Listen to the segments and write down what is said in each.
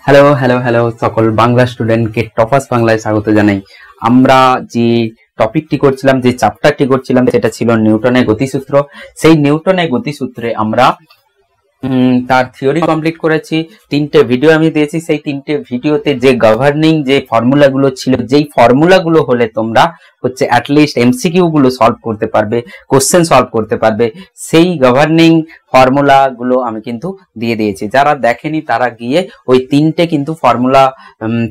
Hello hello hello সকল বাংলা স্টুডেন্টকে toppers বাংলায় স্বাগত জানাই। আমরা যে টপিকটি করছিলাম, যে চ্যাপ্টারটি করছিলাম, সেটা ছিল নিউটনের গতিসূত্র। সেই নিউটনের গতিসূত্রে আমরা তার থিওরি কমপ্লিট করেছি। 3টে ভিডিও আমি দিয়েছি। সেই 3টে ভিডিওতে যে গভর্নিং যে ফর্মুলাগুলো ছিল, যেই ফর্মুলাগুলো হলে তোমরা হচ্ছে অ্যাটলিস্ট এমসিকিউ গুলো সলভ করতে পারবে, কোশ্চেন সলভ করতে পারবে, সেই গভর্নিং ফর্মুলা গুলো আমি কিন্তু দিয়ে দিয়েছি। যারা দেখেনি তারা গিয়ে ওই 3টে কিন্তু ফর্মুলা,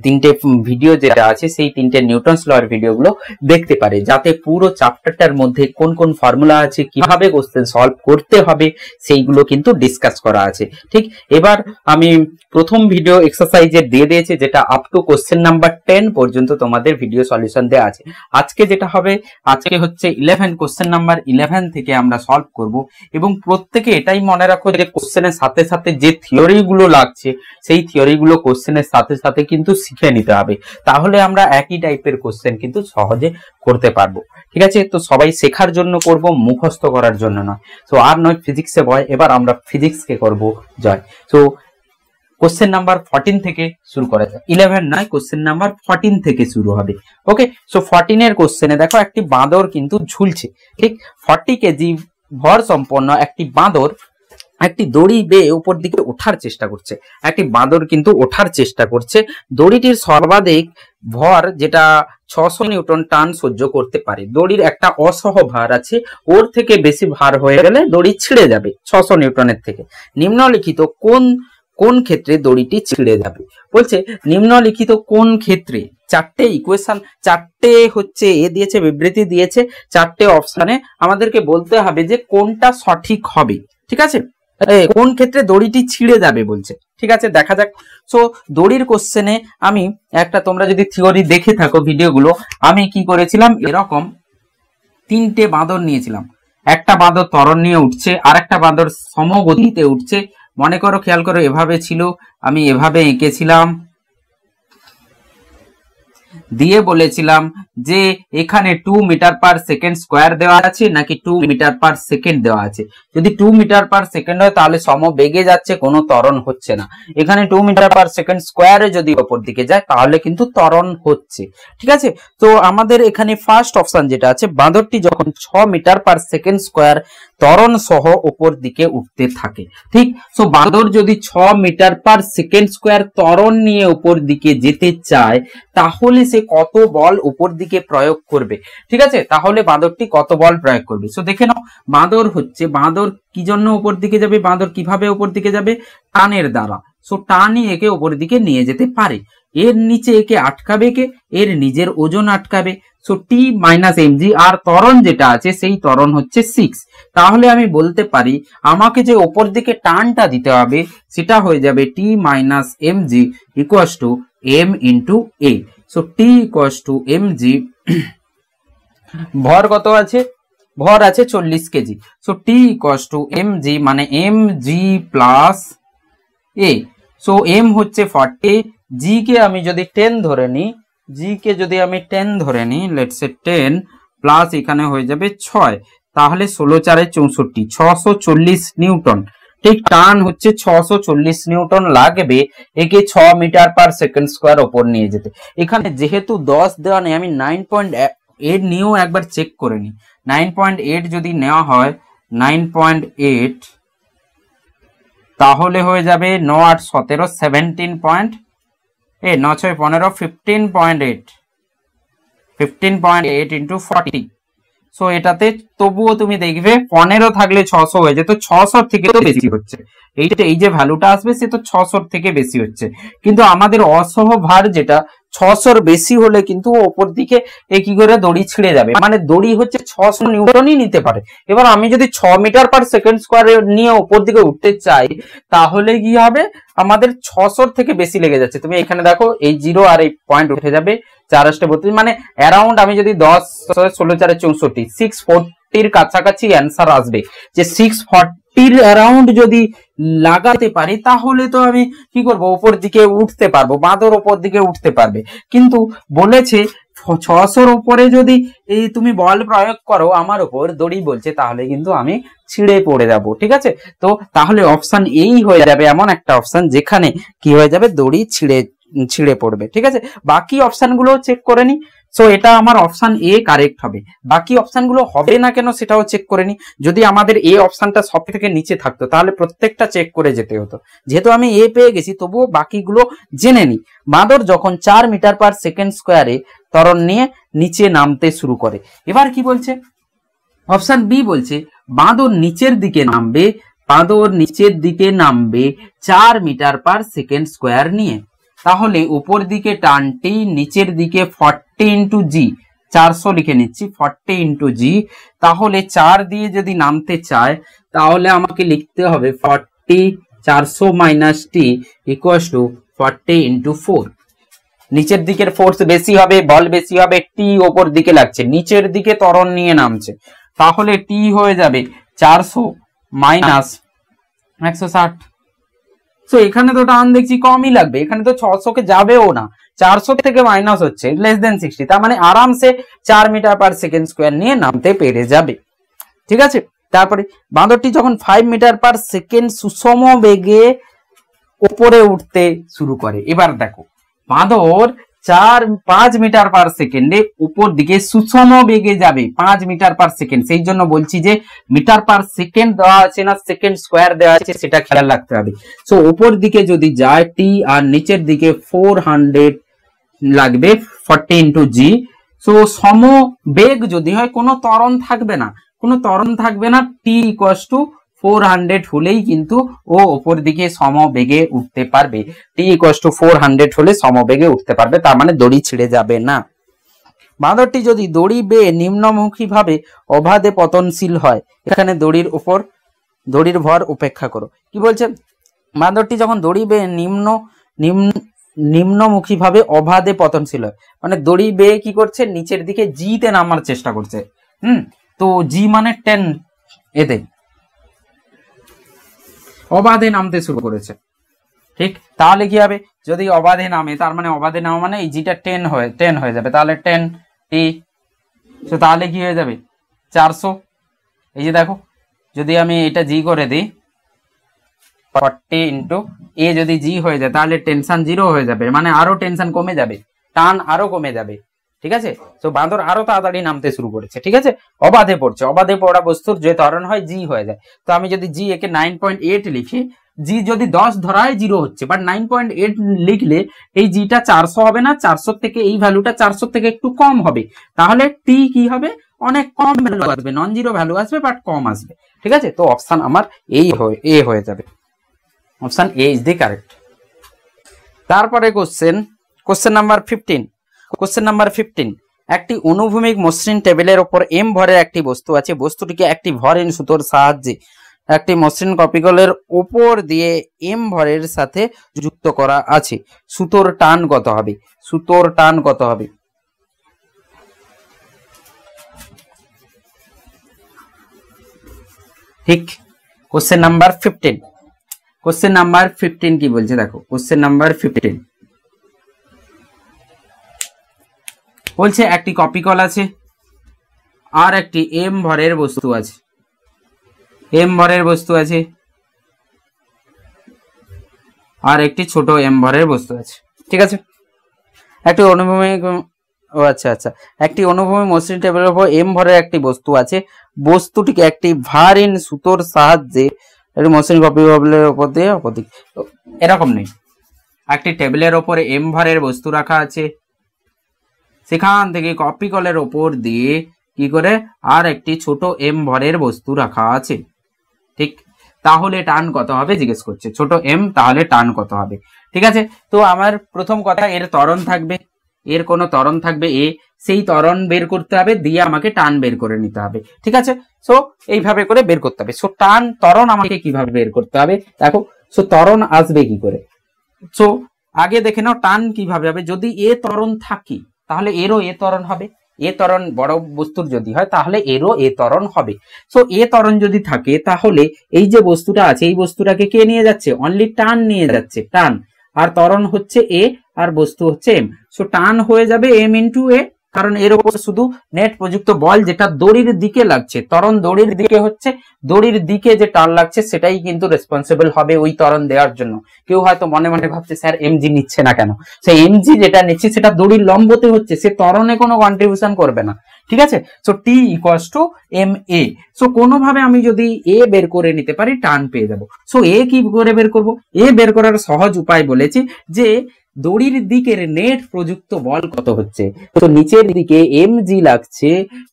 3টে ভিডিও যেটা আছে সেই 3টে নিউটনস লর ভিডিওগুলো দেখতে পারে, যাতে পুরো চ্যাপ্টারটার মধ্যে কোন কোন ফর্মুলা আছে, কিভাবে কোশ্চেন সলভ করতে হবে, সেইগুলো কিন্তু ডিসকাস করা আছে। ঠিক, এবার আমি প্রথম ভিডিও এক্সারসাইজে দিয়ে দিয়েছি, যেটা আপ টু কোশ্চেন নাম্বার 10 পর্যন্ত তোমাদের ভিডিও সলিউশন দেওয়া আছে। আজকে যেটা হবে, আজকে হচ্ছে 11 কোশ্চেন নাম্বার 11 থেকে আমরা সলভ করব। এবং প্রত্যেকে এটাই মনে রাখো যে কোশ্চেনের সাথে সাথে যে থিওরি গুলো লাগছে, সেই থিওরি গুলো কোশ্চেনের সাথে সাথে কিন্তু শিখে নিতে হবে, তাহলে আমরা একই টাইপের কোশ্চেন কিন্তু সহজে করতে পারবো। ঠিক আছে, তো সবাই শেখার জন্য করব, মুখস্থ করার জন্য নয়। তো আর নয় ফিজিক্সে ভয়, এবার আমরা ফিজিক্সকে করব জয়। তো কোশ্চেন নাম্বার 14 থেকে শুরু করা যায়। 11 নয়, কোশ্চেন নাম্বার 14 থেকে শুরু হবে। ওকে, সো 14 এর কোশ্চেনে দেখো একটি বাঁদর কিন্তু ঝুলছে। ঠিক, 40 কেজি ভর সম্পন্ন একটি বাঁদর একটি দড়ি বেয়ে উপর দিকে ওঠার চেষ্টা করছে। একটি বাঁদর কিন্তু ওঠার চেষ্টা করছে। দড়িটির সর্বাধিক ভর যেটা 600 নিউটন টান সহ্য করতে পারে। দড়ির একটা অসহ ভার আছে, ওর থেকে বেশি ভার হয়ে গেলে দড়ি ছিঁড়ে যাবে 600 নিউটনের থেকে। নিম্নলিখিত কোন ক্ষেত্রে দড়িটি ছিঁড়ে যাবে বলছে। নিম্নলিখিত কোন ক্ষেত্রে, 4টে ইকুয়েশন, 4টে হচ্ছে দিয়েছে, বিবৃতি দিয়েছে, 4টে অপশনে আমাদেরকে বলতে হবে যে কোনটা সঠিক হবে। ঠিক আছে, কোন ক্ষেত্রে দড়িটি ছিঁড়ে যাবে বলছে। ঠিক আছে, দেখা যাক। সো দড়ির কোশ্চেনে আমি একটা, তোমরা যদি থিওরি দেখে থাকো ভিডিওগুলো, আমি কি করেছিলাম, এরকম 3টে বাঁদর নিয়েছিলাম। একটা বাঁদর ত্বরণ নিয়ে উঠছে, আর একটা বাঁদর সমগতিতে উঠছে। মনে করো, খেয়াল করো, এভাবে ছিল, আমি এভাবে এঁকেছিলাম, দিয়ে বলেছিলাম যে এখানে 2 মিটার পার সেকেন্ড স্কোয়ার দেওয়া আছে নাকি 2 মিটার পার সেকেন্ড দেওয়া আছে। যদি 2 মিটার পার সেকেন্ড হয় তাহলে সমবেগে যাচ্ছে, কোনো ত্বরণ হচ্ছে না। এখানে 2 মিটার পার সেকেন্ড স্কোয়ারে যদি ওপর দিকে যায় তাহলে কিন্তু ত্বরণ হচ্ছে। ঠিক আছে, তো আমাদের এখানে ফার্স্ট অপশন যেটা আছে, বাঁদরটি যখন 6 মিটার পার সেকেন্ড স্কোয়ার ত্বরণ সহ উপর দিকে উঠতে থাকে। ঠিক, সো বাঁদর যদি 6 মিটার পার সেকেন্ড স্কোয়ার ত্বরণ নিয়ে উপর দিকে যেতে চায়, তাহলে সে কত বল উপর দিকে প্রয়োগ করবে। ঠিক আছে, তাহলে বাঁদরটি কত বল প্রয়োগ করবে। সো দেখে নাও, বাঁদর কি জন্য উপর দিকে যাবে, বাঁদর কিভাবে উপর দিকে যাবে, টানের দ্বারা। সো টানই একে উপর দিকে নিয়ে যেতে পারে। এর নিচে একে আটকাবে কে, এর নিজের ওজন আটকাবে। সো টি মাইনাস এমজি, আর ত্বরণ যেটা আছে সেই ত্বরণ হচ্ছে 6। তাহলে আমি বলতে পারি আমাকে যে ওপর দিকে টানটা দিতে হবে সেটা হয়ে যাবে T minus MG equals to M into A. So T equals to MG, ভর কত আছে, ভর আছে 40 KG. So T equals to MG মানে MG plus A. So M হচ্ছে 40, জি কে আমি যদি 10 ধরে নিই, লেটস সে 10 প্লাস এখানে হয়ে যাবে 6, তাহলে 16 4 64, 640 নিউটন। ঠিক, টান হচ্ছে 640 নিউটন লাগবে একে 6 মিটার পার সেকেন্ড স্কোয়ার ওপর নিয়ে যেতে। এখানে যেহেতু 10 দেওয়া নেই, আমি 9.8 নিয়েও একবার চেক করে নিই। 9.8 যদি নেওয়া হয়, 9.8 তাহলে হয়ে যাবে 9 8 17, 17.8, 9 6 15, 15.8 ইন্টু 40। সো এটাতে তবুও তুমি দেখবে 15 থাকলে 600 হয়ে যেত, 600 থেকে তো বেশি হচ্ছে। এই যে ভ্যালুটা আসবে সে তো 600 থেকে বেশি হচ্ছে। কিন্তু আমাদের অসহ ভার যেটা 600 বেশি হলে কিন্তু ওপর দিকে কি করে দড়ি ছিঁড়ে যাবে, মানে দড়ি হচ্ছে 600 নিউটনই নিতে পারে। এবার আমি যদি 6 মিটার পার সেকেন্ড স্কোয়ার নিয়ে ওপর দিকে উঠতে চাই, তাহলে কি হবে, আমাদের 600 থেকে বেশি লেগে যাচ্ছে। তুমি এখানে দেখো, এই 0 আর এই পয়েন্ট উঠে যাবে, 4 8 32, মানে অ্যারাউন্ড আমি যদি 10 16 4 64, 640 কাছাকাছি অ্যান্সার আসবে। যে 640 অ্যারাউন্ড যদি লাগাতে পারি তাহলে তো আমি কি করব, উপর দিকে উঠতে পারবো, বাঁদর উপর দিকে উঠতে পারবে। কিন্তু বলেছে 600-র উপরে যদি এই তুমি বল প্রয়োগ করো আমার উপর, দড়ি বলছে, তাহলে কিন্তু আমি ছিঁড়ে পড়ে যাব। ঠিক আছে, তো তাহলে অপশন এই হয়ে যাবে এমন একটা অপশন যেখানে কি হয়ে যাবে, দড়ি ছিঁড়ে পড়বে। ঠিক আছে, বাকি অপশন গুলো চেক করে নি। সো এটা আমার অপশন এ কারেক্ট হবে। বাকি অপশন গুলো হবে না কেন সেটাও চেক করে নি। যদি আমাদের এ অপশনটা সব থেকে নিচে থাকতো তাহলে প্রত্যেকটা চেক করে যেতে হতো। যেহেতু আমি এ পেয়ে গেছি তবুও বাকিগুলো জেনে নি। বাঁদর যখন 4 মিটার পার সেকেন্ড স্কোয়ারে ত্বরণ নিয়ে নিচে নামতে শুরু করে। এবার কি বলছে, অপশন বি বলছে বাঁদর নিচের দিকে নামবে, 4 মিটার পার সেকেন্ড স্কোয়ার নিয়ে। তাহলে উপর দিকে টানটি নিচের দিকে 40 ইন্টু জি, 400 লিখে নিচ্ছি, 40 ইন্টু জি। তাহলে 4 দিয়ে যদি নামতে চায় তাহলে আমাকে লিখতে হবে 40, 400 minus T equal to 40 into 4। নিচের দিকের ফোর্স বেশি হবে, বল বেশি হবে, টি ওপর দিকে লাগছে, নিচের দিকে ত্বরণ নিয়ে নামছে, তাহলে টি হয়ে যাবে 400 মাইনাস 160। তো এখানে তো টান দেখছি কমই লাগবে, এখানে তো 600 কে যাবেও না, 400 থেকে মাইনাস হচ্ছে লেস দেন 60, তার মানে আরামসে 4 মিটার পার সেকেন্ড স্কোয়ার নিয়ে নামতে পেরে যাবে। ঠিক আছে, তারপরে বাঁদরটি যখন 5 মিটার পার সেকেন্ড সুষম বেগে উপরে উঠতে শুরু করে। এবার দেখো বাঁদর 5 মিটার পার সেকেন্ডে উপর দিকে সুষম বেগে যাবে, 5 মিটার পার সেকেন্ড। সেই জন্য বলছি যে মিটার পার সেকেন্ড দেওয়া আছে না সেকেন্ড স্কোয়ার দেওয়া আছে সেটা খেয়াল রাখতে হবে। সো উপর দিকে যদি যায় টি আর নিচের দিকে 400 লাগবে 40 ইন্টু জি। সো সম বেগ যদি হয় কোনো ত্বরণ থাকবে না, টি ইকুয়ালস টু 400 হলেই কিন্তু ও উপর দিকে সমবেগে উঠতে পারবে। টি ইকুয়ালস টু 400 হলে সমবেগে উঠতে পারবে, তার মানে দড়ি ছিঁড়ে যাবে না। বাঁদরটি যদি দড়ি বেয়ে নিম্নমুখী ভাবে অবাধে পতনশীল হয়, এখানে দড়ির ভর উপেক্ষা করো। কি বলছে, বাঁদরটি যখন দড়ি বেয়ে নিম্নমুখী ভাবে অবাধে পতনশীল হয়, মানে দড়ি বেয়ে কি করছে, নিচের দিকে জিতে নামার চেষ্টা করছে। তো জি মানে 10, এতে অবাধে নামতে শুরু করেছে। ঠিক, তাহলে কি হবে, যদি অবাধে নামে তার মানে অবাধে নামা মানে এই জিটা 10 হয়ে যাবে, তাহলে 10 টি। তো তাহলে কি হয়ে যাবে 400। এই যে দেখো যদি আমি এটা জি করে দিই 40 ইন্টু এ যদি জি হয়ে যায় তাহলে টেনশন 0 হয়ে যাবে, মানে আরো টেনশন কমে যাবে, টান আরো কমে যাবে। ঠিক আছে, তো বাঁদর আরো তাড়াতাড়ি নামতে শুরু করেছে। ঠিক আছে, অবাধে পড়ছে, অবাধে পড়া বস্তুর যে ত্বরণ হয় জি হয়ে যায়। তো আমি যদি জি একে 9.8 লিখি, জি যদি 10 ধরায় 0 হচ্ছে, বাট 9.8 লিখলে এই জিটা 400 হবে না, 400 থেকে এই ভ্যালুটা 400 থেকে একটু কম হবে, তাহলে টি কি হবে, অনেক কম ভ্যালু আসবে, নন জিরো ভ্যালু আসবে বাট কম আসবে। ঠিক আছে, তো অপশন আমার এ হয়ে যাবে, option A is the correct. তারপরে কোশ্চেন নাম্বার 15। একটি অনুভূমিক মসৃণ টেবিলের উপর এম ভরের একটি বস্তু আছে, বস্তুটিকে একটি ভরহীন সুতোর সাহায্যে একটি মসৃণ কপিকলের উপর দিয়ে এম ভরের সাথে যুক্ত করা আছে। সুতোর টান কত হবে? ঠিক, কোশ্চেন নাম্বার 15 কি বলছে দেখো, কোশ্চেন নাম্বার 15 বলছে একটি কপিকল আছে আর একটি এম ভরের বস্তু আছে, আর একটি ছোট এম ভরের বস্তু আছে। ঠিক আছে, একটি অনুভূমিক একটি অনুভূমিক মসৃণ টেবিলের উপর এম ভরের একটি বস্তু আছে, বস্তুটিকে একটি ভারহীন সুতোর সাহায্যে মসৃণ কপিকলের উপর দিয়ে এরকম নেই, একটি টেবিলের উপরে এম ভরের বস্তু রাখা আছে, সেখান থেকে কপিকলের উপর দিয়ে কি করে আর একটি ছোট এম ভরের বস্তু রাখা আছে। ঠিক, তাহলে টান কত হবে জিজ্ঞেস করছে, ছোট এম, তাহলে টান কত হবে? ঠিক আছে, তো আমার প্রথম কথা এর ত্বরণ থাকবে, এর কোনো ত্বরণ থাকবে এ, সেই ত্বরণ বের করতে হবে, দিয়ে আমাকে টান বের করে নিতে হবে। ঠিক আছে, সো এইভাবে করে বের করতে হবে। সো ত্বরণ আমাকে কিভাবে বের করতে হবে দেখো, সো ত্বরণ আসবে কি করে, সো আগে দেখে নাও টান কিভাবে হবে। যদি এ ত্বরণ থাকে তাহলে এরও এ ত্বরণ হবে, এ ত্বরণ বড় বস্তুর যদি হয় তাহলে এরও এ ত্বরণ হবে। সো এ ত্বরণ যদি থাকে তাহলে এই যে বস্তুটা আছে এই বস্তুটাকে কে নিয়ে যাচ্ছে, অনলি টান নিয়ে যাচ্ছে, টান, আর ত্বরণ হচ্ছে এ আর বস্তু হচ্ছে এম। সো টান হয়ে যাবে এম ইন্টু এ, কারণ এর উপর শুধু নেট প্রযুক্ত বল যেটা দড়ির দিকে লাগছে, ত্বরণ দড়ির দিকে হচ্ছে, দড়ির দিকে যে টান লাগছে সেটাই কিন্তু রেসপন্সিবল হবে ওই ত্বরণ দেওয়ার জন্য। কেউ হয়তো মনে মনে ভাবছে স্যার এমজি নিচ্ছে না কেন, সেই এমজি যেটা নিচ্ছে সেটা দড়ির লম্বতে হচ্ছে, সে ত্বরণে কোনো কন্ট্রিবিউশন করবে না, ঠিক আছে। So T equals to M A. So কোনোভাবে আমি যদি এ বের করে নিতে পারি টান পেয়ে যাব। সো এ কি করে বের করব? এ বের করার সহজ উপায় বলেছি যে দড়ির দিকের নেট প্রযুক্ত বল কত হচ্ছে। তো নিচের দিকে এমজি লাগছে,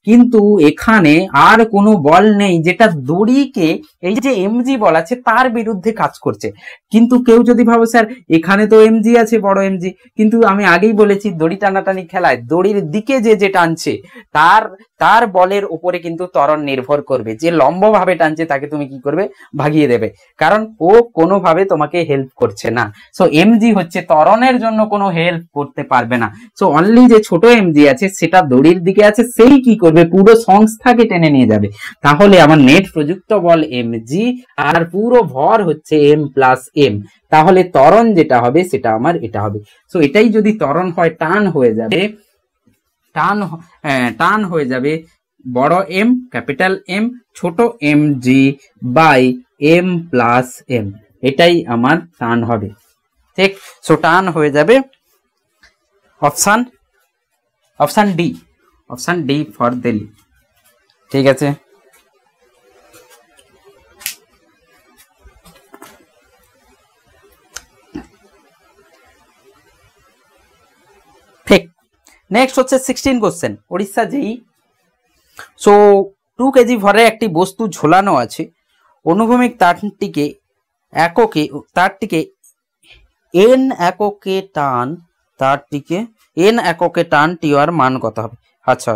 কিন্তু এখানে আর কোনো বল নেই যেটা দড়িকে, এই যে এমজি বল আছে তার বিরুদ্ধে কাজ করছে। কিন্তু কেউ যদি ভাবো স্যার এখানে তো এমজি আছে, বড় এমজি, কিন্তু আমি আগেই বলেছি দড়ি টানাটানি খেলায় দড়ির দিকে যে টানছে তার বলের উপরে কিন্তু ত্বরণ নির্ভর করবে। যে লম্ব ভাবে টানছে তাকে তুমি কি করবে? ভাগিয়ে দেবে, কারণ ও কোনোভাবে তোমাকে হেল্প করছে না। সো এমজি হচ্ছে ত্বরণের জন্য কোনো হেল্প করতে পারবে না। সো অনলি যে ছোট এমজি আছে সেটা দড়ির দিকে আছে, সেই কি করবে? পুরো সংস্থাকে টেনে নিয়ে যাবে। তাহলে আমার নেট প্রযুক্ত বল এমজি আর পুরো ভর হচ্ছে এম প্লাস এম। তাহলে ত্বরণ যেটা হবে সেটা আমার এটা হবে। সো এটাই যদি ত্বরণ হয়, টান হয়ে যাবে, টান হয়ে যাবে বড় এম ক্যাপিটাল এম ছোট M G by M plus M, এটাই আমার টান হবে, ঠিক। সো টান হয়ে যাবে অপশন ডি ফর দিল্লি, ঠিক আছে। ঠিক, নেক্সট হচ্ছে 16 কোশ্চেন, উড়িষ্যা যেই। সো 2 কেজি ভরে একটি বস্তু ঝোলানো আছে, অনুভূমিক তারটিকে এন এককে টান টিওয়ার মান কত হবে? আচ্ছা,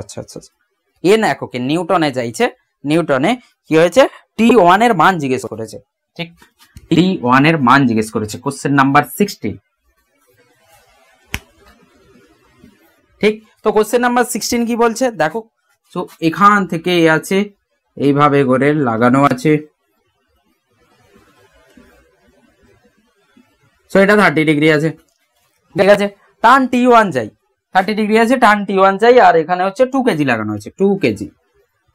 এন এককে নিউটনে যাইছে, নিউটনে কি হয়েছে? T1 এর মান জিজ্ঞেস করেছে, ঠিক, T1 এর মান জিজ্ঞেস করেছে, কোশ্চেন নাম্বার 16, ঠিক। তো কোশ্চেন নাম্বার 16 কি বলছে দেখো। সো এখান থেকে আছে এইভাবে করে লাগানো আছে, সো এটা 30 ডিগ্রি আছে, ঠিক আছে। টান T1 যাই, 30 ডিগ্রি আছে, টান T1 যাই, আর এখানে হচ্ছে 2 কেজি লাগানো হয়েছে, 2 কেজি,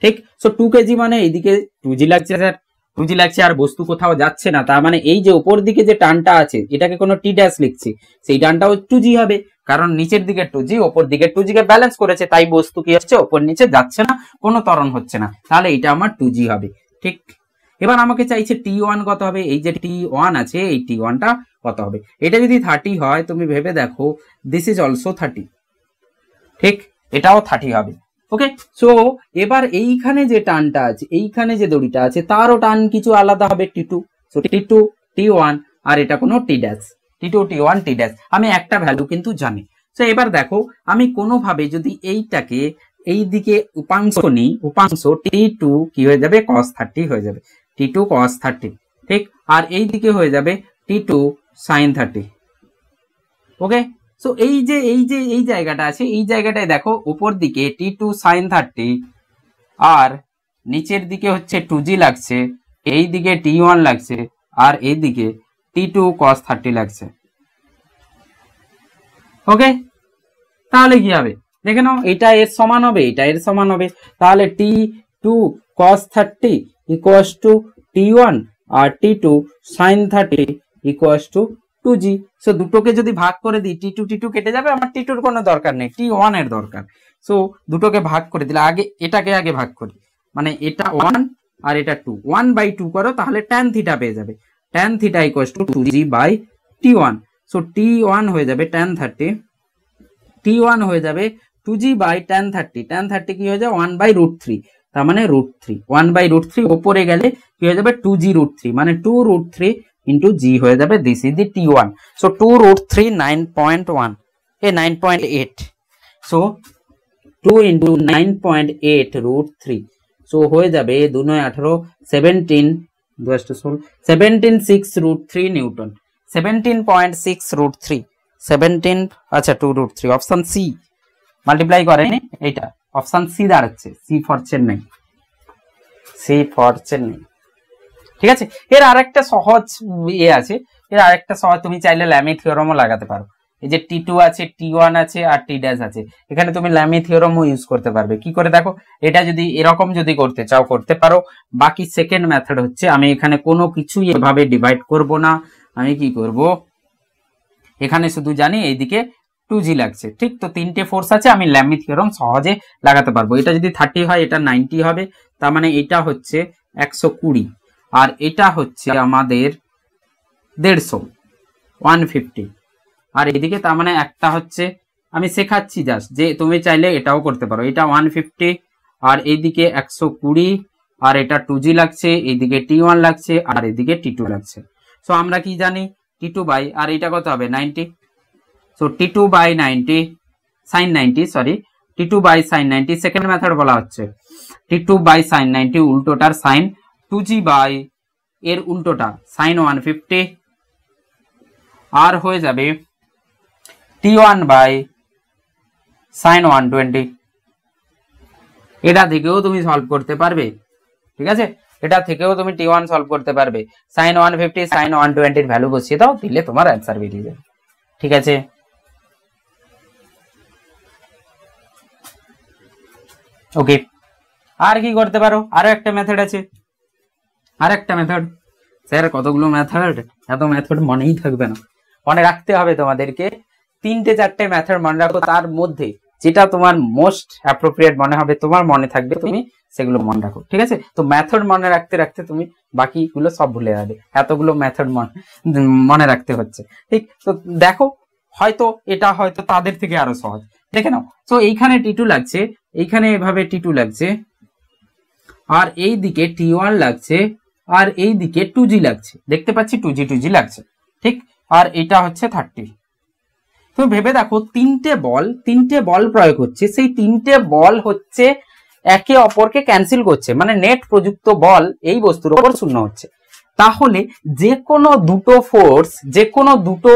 ঠিক। সো 2 কেজি মানে এইদিকে 2G লাগছে, স্যার 2G লাগছে আর বস্তু কোথাও যাচ্ছে না, তার মানে এই যে উপর দিকে যে টানটা আছে এটাকে কোনো টি ড্যাশ লিখছি, সেই টানটাও 2G হবে, কারণ নিচের দিকে 2G ওপর দিকে 2G কে ব্যালেন্স করেছে, তাই বস্তু কি হচ্ছে? ওপর নিচে যাচ্ছে না, কোনো ত্বরণ হচ্ছে না, তাহলে এটা আমার 2G হবে, ঠিক। এবার আমাকে চাইছে T1 কত হবে, এই যে T1 আছে এই T1টা কত হবে। এটা যদি 30 হয় তুমি ভেবে দেখো, দিস ইজ অলসো 30, ঠিক, এটাও 30 হবে, ওকে। সো এবার এইখানে যে টানটা আছে, এইখানে যে দড়িটা আছে তারও টান কিছু আলাদা হবে, T2, সো T2 T1, আর এটা কোনো টি ড্যাশ, T2 T1 টি ড্যাশ, আমি একটা ভ্যালু কিন্তু জানি। সো এবার দেখো আমি কোনোভাবে যদি এইটাকে এই দিকে উপাংশ নিই, উপাংশ T2 কি হয়ে যাবে? cos 30 হয়ে যাবে, T2 cos 30, ঠিক, আর এই দিকে হয়ে যাবে T2 sin 30, ওকে। সো এই জায়গাটা আছে, এই জায়গাটায় দেখো উপর দিকে T2 sin 30 আর নিচের দিকে হচ্ছে 2G লাগছে, এই দিকে T1 লাগছে, আর এই দিকে T2 cos 30 লাগছে, ওকে। তাহলে কি হবে দেখে নাও, এটা এর সমান হবে, এটা এর সমান হবে, তাহলে T2 cos 30 equals to T1 আর T2 sin 30 equals to 2G। So দুটোকে যদি ভাগ করে দিই T2 কেটে যাবে, আমার T2 কোনো দরকার নেই, T1 এর দরকার। সো দুটোকে ভাগ করে দিলে, এটাকে আগে ভাগ করি, মানে এটা 1 আর এটা 2, 1/2 করো, তাহলে tan থিটা পেয়ে যাবে, tan theta equals to 2G by T1। So T1 হয়ে যাবে tan 30, T1 হয়ে যাবে 2G বাই tan 30, tan 30 কি হয়ে যাবে? 1/√3, তার মানে √3, 1/√3 ওপরে গেলে কি হয়ে যাবে? 2G √3, মানে 2√3 ইন্টু G হয়ে যাবে, this is the T1। So 2√3 9.1 9.8, so 2 into 9.8 √3, so হয়ে যাবে 2 9 18 17 17.6 নিউটন, 17.6 √3, 17, আচ্ছা 2√3, অপশন সি মাল্টিপ্লাই করে এইটা, অপশন সি দাঁড়াচ্ছে, সি ফর চেন্নাই, ঠিক আছে। এর আরেকটা সহজ আছে, এর আরেকটা সহজ, তুমি চাইলে ল্যামি থিওরামও লাগাতে পারো, এই যে টি টু আছে, টি ওয়ান আছে আর টি ড্যাশ আছে। এখানে তুমি ল্যামি থিওরামও ইউজ করতে পারবে। কি করে দেখো, এটা যদি এরকম যদি করতে চাও করতে পারো। বাকি সেকেন্ড মেথড হচ্ছে, আমি এখানে কোনো কিছুই এভাবে ডিভাইড করব না। আমি কি করব, এখানে শুধু জানি এইদিকে 2g লাগছে, ঠিক তো তিনটে ফোর্স আছে, আমি ল্যামি থিওরাম সহজে লাগাতে পারবো। এটা যদি 30 হয় এটা 90 হবে, তার মানে এটা হচ্ছে 120 আর এটা হচ্ছে আমাদের 150 150 আর এদিকে তার মানে একটা হচ্ছে, আমি শেখাচ্ছি জাস্ট যে তুমি চাইলে এটাও করতে পারো। এটা 150 আর এইদিকে 120 আর এটা 2g লাগছে, এইদিকে t1 লাগছে আর এদিকে t2 লাগছে। সো আমরা কি জানি t2 বাই, আর এটা কত হবে 90। So t2 by 90 sin 90, sorry t2 by sin 90 second method বলা হচ্ছে। t2 বাই sin 90 উল্টোটার sin, 2g বাই এর উল্টোটা sin 150 আর হয়ে যাবে t1 বাই sin 120। এটা থেকেও তুমি সলভ করতে পারবে, ঠিক আছে, এটা থেকেও তুমি t1 সলভ করতে পারবে। sin 150 sin 120 এর ভ্যালু বসিয়ে দাও, দিলে তোমার অ্যান্সার বেরিয়ে যাবে, ঠিক আছে। ওকে, আর কি করতে পারো, আরো একটা মেথড আছে, আর একটা মেথড। স্যার কতগুলো মেথড, এত মেথড মনেই থাকবে না, মনে রাখতে হবে তোমাদেরকে। 3-4টে মেথড মনে রাখো, তার মধ্যে যেটা তোমার মোস্ট অ্যাপ্রোপ্রিয়েট মনে হবে, তোমার মনে থাকবে, তুমি সেগুলো মনে রাখো, ঠিক আছে। তো মেথড মনে রাখতে রাখতে তুমি বাকিগুলো সব ভুলে যাবে, এতগুলো মেথড মনে রাখতে হচ্ছে, ঠিক। তো দেখো, হয়তো এটা হয়তো তাদের থেকে আরো সহজ, দেখে নাও। তো এইখানে টি2 লাগছে, এইখানে এভাবে টি2 লাগছে আর এই দিকে t1 লাগছে আর এই দিকে 2g লাগছে, দেখতে পাচ্ছি 2g লাগছে, ঠিক। আর এটা হচ্ছে 30। তো ভেবে দেখো, তিনটে বল প্রয়োগ হচ্ছে, সেই তিনটে বল হচ্ছে একে অপরকে ক্যান্সেল করছে, মানে নেট প্রযুক্ত বল এই বস্তুর উপর শূন্য হচ্ছে। তাহলে যে কোনো দুটো ফোর্স, যে কোনো দুটো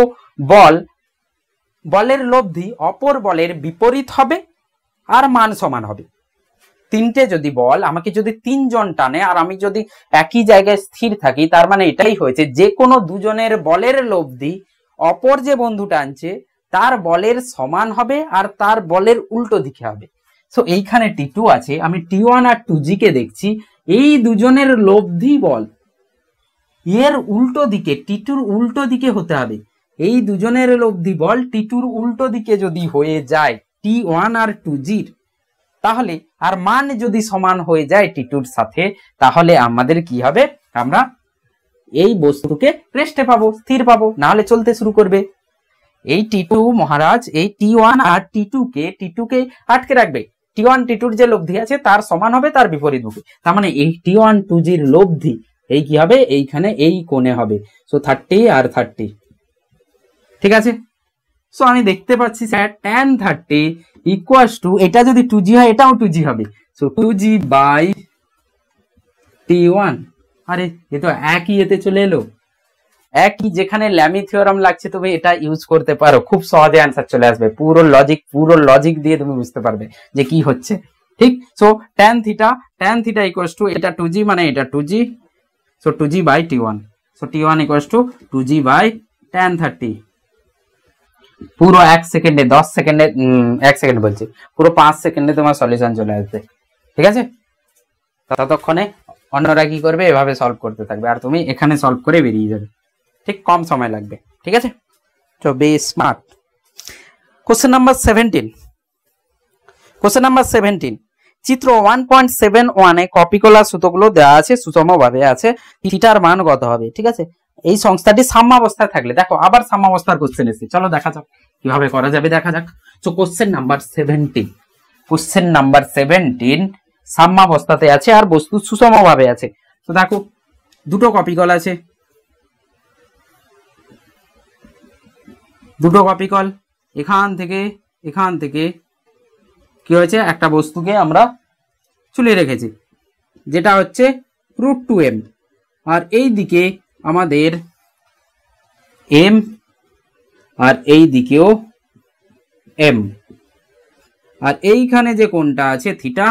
বলের লব্ধি অপর বলের বিপরীত হবে আর মান সমান হবে। তিনটে যদি বল, আমাকে যদি 3 জন টানে আর আমি যদি একই জায়গায় স্থির থাকি, তার মানে এটাই হয়েছে, যে কোনো দুজনের বলের লব্ধি অপর যে বন্ধু টানছে তার বলের সমান হবে আর তার বলের উল্টো দিকে হবে। সো এইখানে t2 আছে, আমি t1 আর 2g কে দেখছি, এই দুজনের লব্ধি বল এর উল্টো দিকে, t2র উল্টো দিকে হতে হবে। এই দুজনের লব্ধি বল t2র উল্টো দিকে যদি হয়ে যায় t1 আর 2gর, তাহলে আর মান যদি সমান হয়ে যায় t2র সাথে, তাহলে আমাদের কি হবে, আমরা এই বস্তুকে রেস্টে পাবো, স্থির পাবো, না হলে চলতে শুরু করবে। এই t2 মহারাজ এই t1 আর t2 কে আটকে রাখবে, t1 t2র যে লব্ধি আছে তার সমান হবে তার বিপরীত মুখে, তার মানে এই t1 2gর লব্ধি এই কি হবে, এইখানে এই কোণে হবে। সো 30 আর 30, ঠিক আছে। সো আমি দেখতে পাচ্ছি স্যার tan 30 ইকুয়ালস টু, এটা যদি 2g হয় এটাও 2g হবে, সো 2g বাই t1। আরে এ তো একই এতে চলে এলো, একই, যেখানে ল্যামি থিওরাম লাগছে তুমি এটা ইউজ করতে পারো, খুব সহজে অ্যান্সার চলে আসবে, পুরো লজিক দিয়ে তুমি বুঝতে পারবে যে কি হচ্ছে, ঠিক। So tan theta equals to, এটা 2g মানে এটা 2g, so 2g by t1, so t1 equals to 2g by tan 30। পুরো 1 সেকেন্ডে 10 সেকেন্ডে 1 সেকেন্ড বলছি, পুরো 5 সেকেন্ডে তোমার সলিউশন চলে আসবে, ঠিক আছে। ততক্ষণে অন্যরা কি করবে, এভাবে সলভ করতে থাকবে আর তুমি এখানে সলভ করে বেরিয়ে যাবে, ঠিক, কম সময় লাগবে, ঠিক আছে। তো বি স্মার্ট। কোশ্চেন নাম্বার 17, চিত্র 1.71 এ কপিকলার সুতোগুলো দেওয়া আছে, সুষমভাবে আছে, থিটার মান কত হবে, ঠিক আছে। এই সংস্থাটি সাম্যাবস্থায় থাকলে, দেখো আবার সাম্যাবস্থার কোশ্চেন এসেছে, চলো দেখা যাক কিভাবে করা যাবে, দেখা যাক। তো কোশ্চেন নাম্বার 17 সাম্যাবস্থাতে আছে আর বস্তু সুষমভাবে আছে। তো দেখো দুটো কপিকল আছে, দুটো কপিকল, এখান থেকে কি হয়েছে, একটা বস্তুকে আমরা ঝুলিয়ে রেখেছি যেটা হচ্ছে √2m, আর এই দিকে আমাদের m আর এই দিকেও m, আর এইখানে যে কোণটা আছে থিটা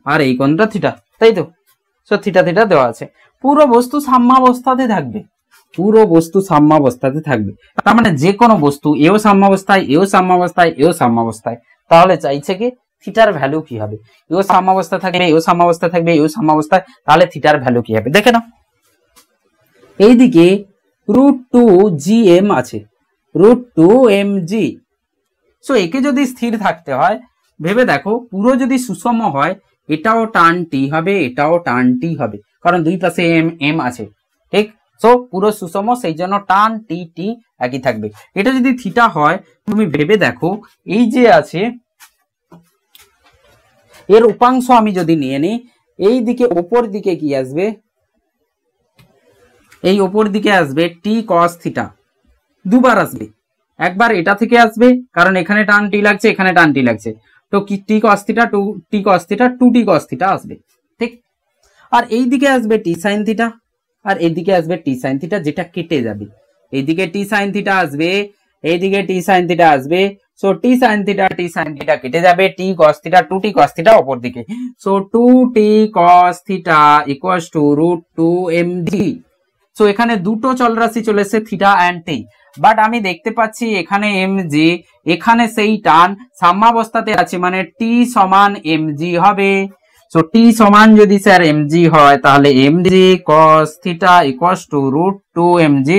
আর এই কোণটা থিটা, তাই তো। সো থিটা দেওয়া আছে, পুরো বস্তু সাম্যাবস্থাতে থাকবে, পুরো বস্তু সাম্যাবস্থাতে থাকবে, তার মানে যে কোনো বস্তু এও সাম্যাবস্থায়, এও সাম্যাবস্থায়, এও সাম্যাবস্থায়, তাহলে চাইছে কি থিটার ভ্যালু কি হবে? এও সাম্যাবস্থা থাকবে, এও সাম্যাবস্থা থাকবে, এও সাম্যাবস্থায়, তাহলে থিটার ভ্যালু কি হবে দেখে নাও। এইদিকে √2gm আছে, √2mg। সো একে যদি স্থির থাকতে হয়, ভেবে দেখো পুরো যদি সুষম হয়, এটাও টান টি হবে, এটাও টান টি হবে, কারণ দুই পাশে এম আছে, ঠিক। সো পুরো সুষম, সেই জন্য টান টি টি একই থাকবে। এটা যদি থিটা হয়, তুমি ভেবে দেখো এই যে আছে এর উপাংশ আমি যদি নিয়ে নিই, এই দিকে ওপর দিকে কি আসবে, এই ওপর দিকে আসবে টি কস থিটা, দুবার আসবে, একবার এটা থেকে আসবে কারণ এখানে টান টি লাগছে, এখানে টান টি লাগছে, তো কি টি cos theta, two T cos theta, two T cos theta আসবে, ঠিক। আর এই দিকে আসবে টি সাইন থিটা, আর এইদিকে আসবে টি সাইন থিটা, যেটা কেটে যাবে। এইদিকে টি সাইন থিটা আসবে, এইদিকে টি সাইন থিটা আসবে, সো টি সাইন থিটা কেটে যাবে, T cos theta, two T cos theta অপর দিকে, so two T cos theta equals to √2mg। So এখানে দুটো চলরাশি চলে এসেছে থিটা অ্যান্ড টি, বাট আমি দেখতে পাচ্ছি এখানে mg, এখানে সেই টান সাম্যাবস্থাতে আছে, মানে টি সমান mg হবে। সো টি সমান যদি স্যার mg হয়, তাহলে mg cos theta equals to √2mg।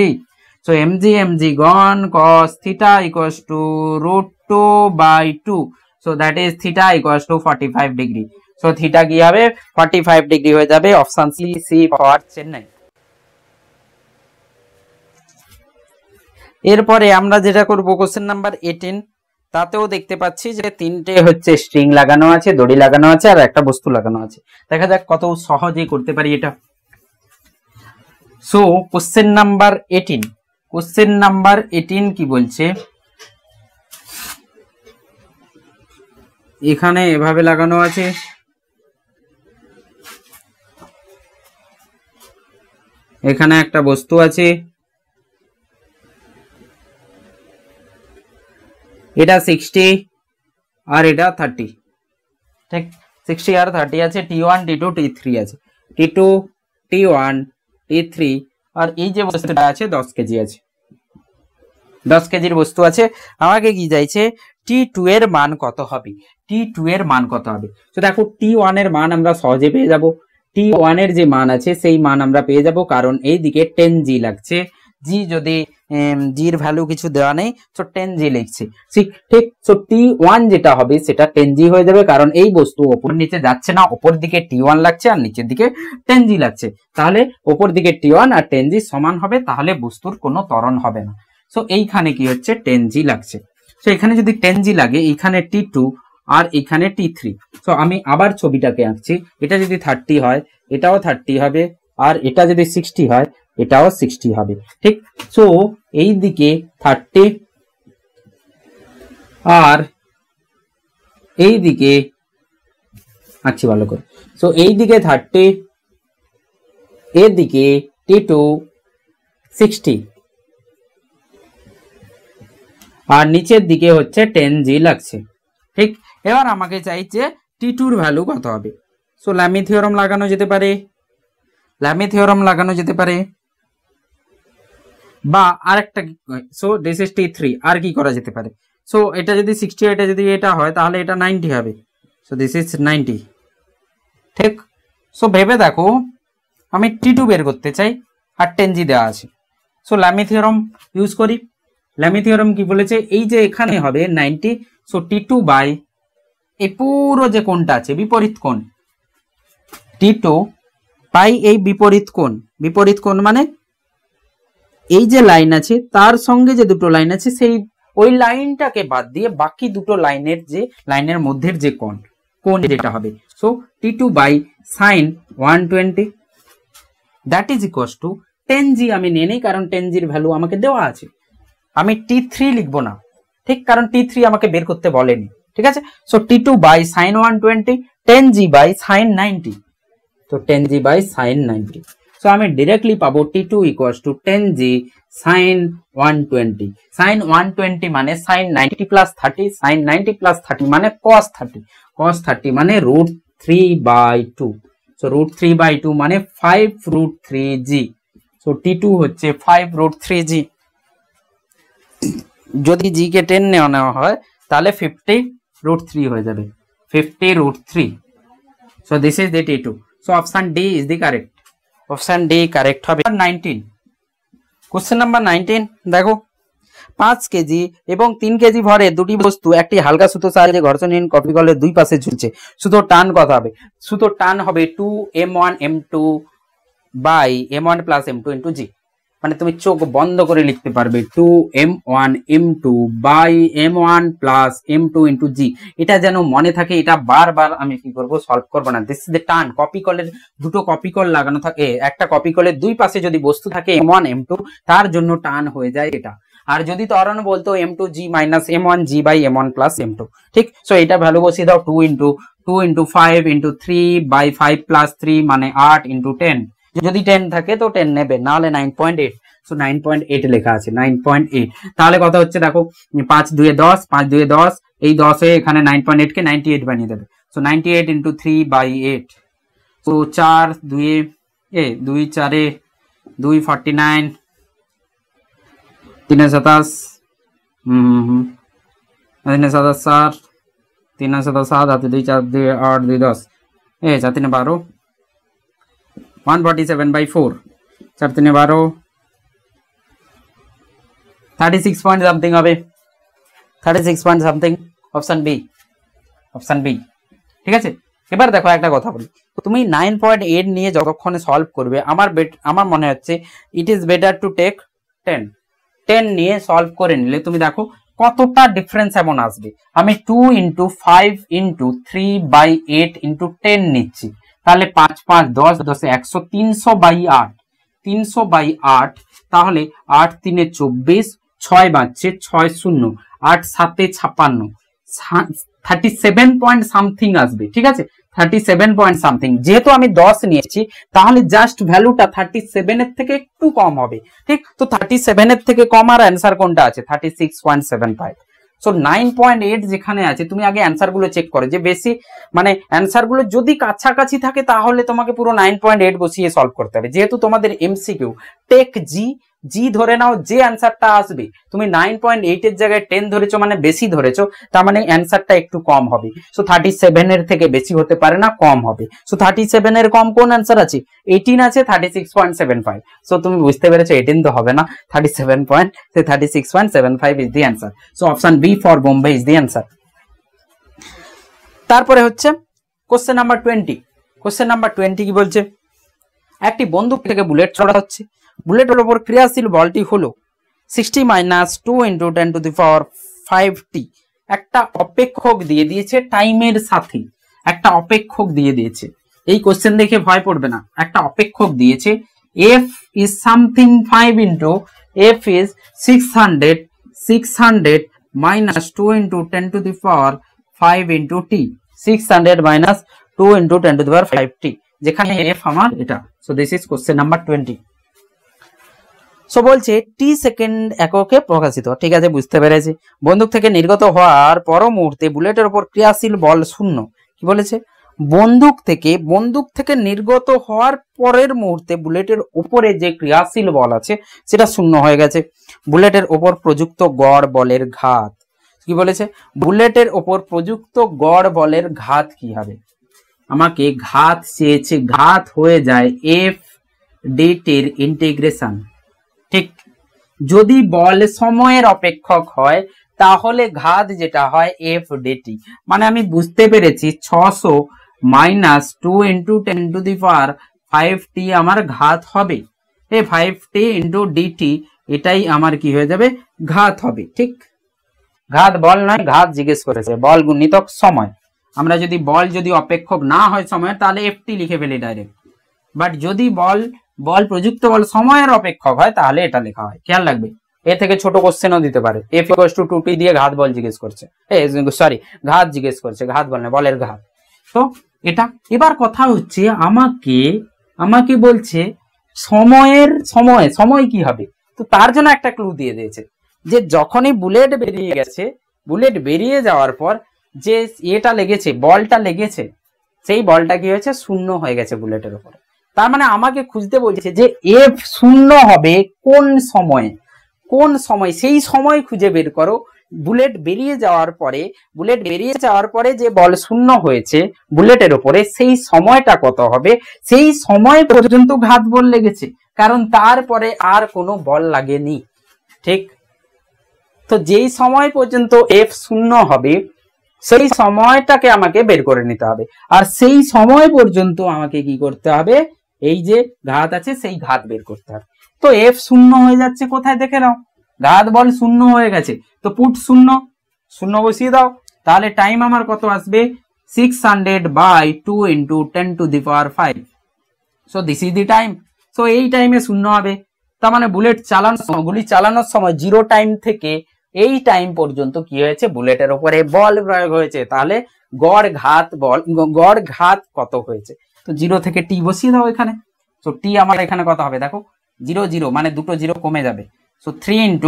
So mg gone cos theta equals two √2/2। So that is theta equals two 45 degree. So theta কি হবে 45 ডিগ্রি হয়ে যাবে, অপশন সি ফর চেন্নাই। এরপরে আমরা যেটা করব কোশ্চেন নাম্বার 18, তাতেও দেখতে পাচ্ছি যে তিনটে হচ্ছে স্ট্রিং লাগানো আছে, দড়ি লাগানো আছে, আর একটা বস্তু লাগানো আছে। দেখা যাক কত সহজে করতে পারি এটা। সো কোশ্চেন নাম্বার 18 কি বলছে, এখানে এভাবে লাগানো আছে, এখানে একটা বস্তু আছে, এটা 60 আর এটা 30, ঠিক। 60 আর 30 আছে, T1 T2 T3 আছে, T2 T1 T3, আর এই যে বস্তুটা আছে 10 কেজি আছে, 10 কেজির বস্তু আছে। আমাকে কি চাইছে, T2 এর মান কত হবে, T2 এর মান কত হবে। তো দেখো T1 এর মান আমরা সহজে পেয়ে যাব, T1 এর যে মান আছে সেই মান আমরা পেয়ে যাব, কারণ এই দিকে 10g লাগছে, জি যদি জির ভ্যালু কিছু দেওয়া নেই, তো 10g লিখছে, ঠিক। সো T1 যেটা হবে সেটা 10g হয়ে যাবে, কারণ এই বস্তু ওপর নিচে যাচ্ছে না, ওপর দিকে T1 লাগছে আর নিচের দিকে 10g লাগছে, তাহলে ওপর দিকে T1 আর 10g সমান হবে, তাহলে বস্তুর কোনো ত্বরণ হবে না। সো এইখানে কি হচ্ছে 10g লাগছে, সো এখানে যদি 10g লাগে, এইখানে T2 আর এখানে T3। সো আমি আবার ছবিটাকে আঁকছি, এটা যদি 30 হয় এটাও 30 হবে, আর এটা যদি 60 হয় এটাও 60 হবে, ঠিক। সো এই দিকে 30 আর এই দিকে আচ্ছা ভালো করে, সো এই দিকে 30, এর দিকে T2 60, আর নিচের দিকে হচ্ছে 10g লাগছে, ঠিক। এবার আমাকে চাইছে T2 এর ভ্যালু কত হবে। সো ল্যামি থিওরাম লাগানো যেতে পারে, বা আরেকটা, সো দিস ইজ T3, আর কি করা যেতে পারে। সো এটা যদি 60, এটা যদি এটা হয়, তাহলে এটা 90 হবে, সো দিস ইজ 90, ঠিক। সো ভেবে দেখো আমি T2 বের করতে চাই আর 10g দেওয়া আছে, সো ল্যামি থিওরাম ইউজ করি। ল্যামি থিওরাম কি বলেছে, এই যে এখানে হবে 90, সো T2 বাই এই পুরো যে কোণটা আছে বিপরীত কোণ, T2 বাই এই বিপরীত কোণ মানে এই যে লাইন আছে তার সঙ্গে যে দুটো লাইন আছে, সেই ওই লাইনটাকে বাদ দিয়ে বাকি দুটো লাইনের মধ্যের যে কোণ যেটা হবে, so T2 by sin 120, that is equals to 10g আমি নিয়ে নিই, কারণ 10g এর ভ্যালু আমাকে দেওয়া আছে, আমি T3 লিখবো না, ঠিক, কারণ T3 আমাকে বের করতে বলেনি, ঠিক আছে। So T2 by sin 120, 10g by sin 90, তো 10g বাই sin 90, সো আমি ডিরেক্টলি পাবো T2 equals to 10g sin 120, sin 120 মানে sin 90 প্লাস 30, sin 90 প্লাস 30 মানে cos 30 মানে √3/2, সো √3/2 মানে 5√3g, সো T2 হচ্ছে 5√3g। যদি g কে 10 নেওয়া হয় তাহলে 50√3 হয়ে যাবে, 50√3। So this is the T2। So option D is the correct, option D correct হবে। 19, কোশ্চেন নাম্বার 19 দেখো, 5 কেজি এবং 3 কেজি ভরে দুটি বস্তু একটি হালকা সুতো সাহায্যে ঘর্ষণহীন কপি কলের দুই পাশে ঝুলছে। সুতোর টান কত হবে? সুতোর টান হবে 2m1m2 by m1 plus m2 into জি। মানে তুমি চোখ বন্ধ করে লিখতে পারবে 2m1m2 by m1 plus m2 into জি। এটা যেন মনে থাকে, এটা বারবার আমি কি করব, সলভ করব না। দিস ইজ দ্য টান। কপি কলের দুটো কপি কল লাগানো থাকে, একটা কপি কলের দুই পাশে যদি বস্তু থাকে m1 m2, তার জন্য টান হয়ে যায় এটা। আর যদি তরানো বলতো m2g minus m1g by m1 plus m2, ঠিক। সো এটা ভ্যালু বসিয়ে দাও, 2 ইন্টু 5 ইন্টু 3 বাই 5 প্লাস 3 মানে 8 ইন্টু 10। যদি 10 থাকে তো 10 নেবে, নাহলে 9.8। সো 9.8 লেখা আছে, 9.8। তাহলে কথা হচ্ছে দেখো, 5 2 10, 5 2 10, এই 10 এ এখানে 9.8 কে 98 বানিয়ে দেবে। So 98 into 3 by 8। So 4 2 2 4 2 49, 3 27, 3 27 3 27 2 4 2 8 2 10, 4 3 12, 147 by 4, 4 3 12, 36 point something হবে, 36 point something. Option B, option B, ঠিক আছে। এবার দেখো একটা কথা বলি, তুমি 9.8 নিয়ে যতক্ষণে সলভ করবে, আমার মনে হচ্ছে it is better to take 10 নিয়ে সলভ করে নিলে তুমি দেখো কতটা ডিফারেন্স এমন আসবে। আমি 2 ইন্টু 5 ইন্টু 3 বাই 8 ইন্টু 10 নিচ্ছি, তাহলে 5 5 10 10 100, 300 বাই 8, 300 বাই 8, তাহলে 8 3 24, 6 বাজছে 6 0, 8 7 56, 37 পয়েন্ট সামথিং আসবে, ঠিক আছে। 37 পয়েন্ট সামথিং। যেহেতু আমি 10 নিয়েছি, তাহলে জাস্ট ভ্যালুটা 37 এর থেকে একটু কম হবে, ঠিক। তো 37 এর থেকে কম আর অ্যান্সার কোনটা আছে? 36.75। সো 9.8 যেখানে আছে, তুমি আগে অ্যান্সার গুলো চেক করো যে বেশি, মানে অ্যান্সার গুলো যদি কাছাকাছি থাকে তাহলে তোমাকে পুরো 9.8 বসিয়ে সলভ করতে হবে। যেহেতু তোমাদের এমসিকিউ, টেক জি ধরে নাও, যে অ্যান্সারটা আসবে তুমি 9.8 এর জায়গায় 10 ধরেছো, মানে বেশি ধরেছো, তার মানে অ্যান্সারটা একটু কম হবে। সো 37 এর থেকে বেশি হতে পারে না, কম হবে। সো 37 এর কম কোন অ্যান্সার আছে? 18 আছে, 36.75। সো তুমি বুঝতে পেরেছো 18 তো হবে না, 36.75 is the answer. So option B for Bombay is the answer. তারপরে হচ্ছে কোশ্চেন নাম্বার 20। কোশ্চেন নাম্বার 20 কি বলছে? একটি বন্দুক থেকে বুলেট ছোড়া হচ্ছে, বুলেটের উপর ক্রিয়াশীল বলটি হলো 60 minus 2 into 10 to the power 5t। একটা অপেক্ষক দিয়ে দিয়েছে, টাইমের সাথে একটা অপেক্ষক দিয়ে দিয়েছে। এই কোশ্চেন দেখে ভয় পড়বে না, একটা অপেক্ষক দিয়েছে। f is something 5 into f is 600 minus 2 into 10 to the power 5 into t, 600 minus 2 into 10 to the power 5t, যেখানে f আমার এটা। So this is question number 20। So বলছে টি সেকেন্ড এককে প্রকাশিত, ঠিক আছে, বুঝতে পেরেছি। বন্দুক থেকে নির্গত হওয়ার পর মুহূর্তে বুলেটের উপর ক্রিয়াশীল বল শূন্য। কি বলেছে? বন্দুক থেকে নির্গত হওয়ার পরের মুহূর্তে বুলেটের উপরে যে ক্রিয়াশীল বল আছে সেটা শূন্য হয়ে গেছে। বুলেটের উপর প্রযুক্ত গড় বলের ঘাত। কি বলেছে? বুলেটের উপর প্রযুক্ত গড় বলের ঘাত কি হবে? আমাকে ঘাত চেয়েছে, ঘাত হয়ে যায় এফ ডিটির ইন্টিগ্রেশন, ঠিক। যদি বল সময়ের অপেক্ষক হয় তাহলে ঘাত যেটা হয় এফ ডিটি। মানে আমি বুঝতে পেরেছি 600 minus 2 into 10 to the power 5t আমার ঘাত হবে, 5t ইন্টু ডিটি, এটাই আমার কি হয়ে যাবে? ঘাত হবে, ঠিক। ঘাত বল নয়, ঘাত জিজ্ঞেস করেছে, বল গুণিতক সময়। আমরা যদি বল যদি অপেক্ষক না হয় সময়ের, তাহলে এফটি লিখে ফেলি ডাইরেক্ট। বাট যদি বল প্রযুক্ত বল সময়ের অপেক্ষক হয় তাহলে এটা লেখা হয়। খেয়াল রাখবে, এর থেকে ছোট কোশ্চেনও দিতে পারে। f = 2t দিয়ে ঘাত বল জিজ্ঞেস করছে, ঘাত জিজ্ঞেস করছে, ঘাত বল না, বলের ঘাত। তো এটা। এবার কথা হচ্ছে আমাকে বলছে সময় কি হবে। তো তার জন্য একটা ক্লু দিয়ে দিয়েছে যে যখনই বুলেট বেরিয়ে গেছে, বুলেট বেরিয়ে যাওয়ার পর যে এটা লেগেছে, বলটা লেগেছে, সেই বলটা কি হয়েছে? শূন্য হয়ে গেছে বুলেটের উপরে। তার মানে আমাকে খুঁজতে বলছে যে এফ শূন্য হবে কোন সময়ে, কোন সময়, সেই সময় খুঁজে বের করো। বুলেট বেরিয়ে যাওয়ার পরে যে বল শূন্য হয়েছে বুলেটের উপরে, সেই সময়টা কত হবে, সেই সময় পর্যন্ত ঘাত বল লেগেছে, কারণ তারপরে আর কোনো বল লাগেনি। ঠিক, তো যেই সময় পর্যন্ত এফ শূন্য হবে সেই সময়টাকে আমাকে বের করে নিতে হবে, আর সেই সময় পর্যন্ত আমাকে কি করতে হবে, এই যে ঘাত আছে সেই ঘাত বের করতে হবে। তো এফ শূন্য হয়ে যাচ্ছে কোথায় দেখে নাও, ঘাত বল শূন্য হয়ে গেছে, তো পুট শূন্য, শূন্য বসিয়ে দাও, তাহলে টাইম আমার কত আসবে 600/2 × 10⁵। So this is the time. So এই টাইমে শূন্য হবে, তার মানে বুলেট গুলি চালানোর সময় জিরো টাইম থেকে এই টাইম পর্যন্ত কি হয়েছে, বুলেটের উপরে বল প্রয়োগ হয়েছে। তাহলে গড় ঘাত কত হয়েছে, তো 0 থেকে টি বসিয়ে দাও এখানে। সো টি আমার এখানে কত হবে দেখো, 0 0 মানে দুটো জিরো কমে যাবে, সো 3 ×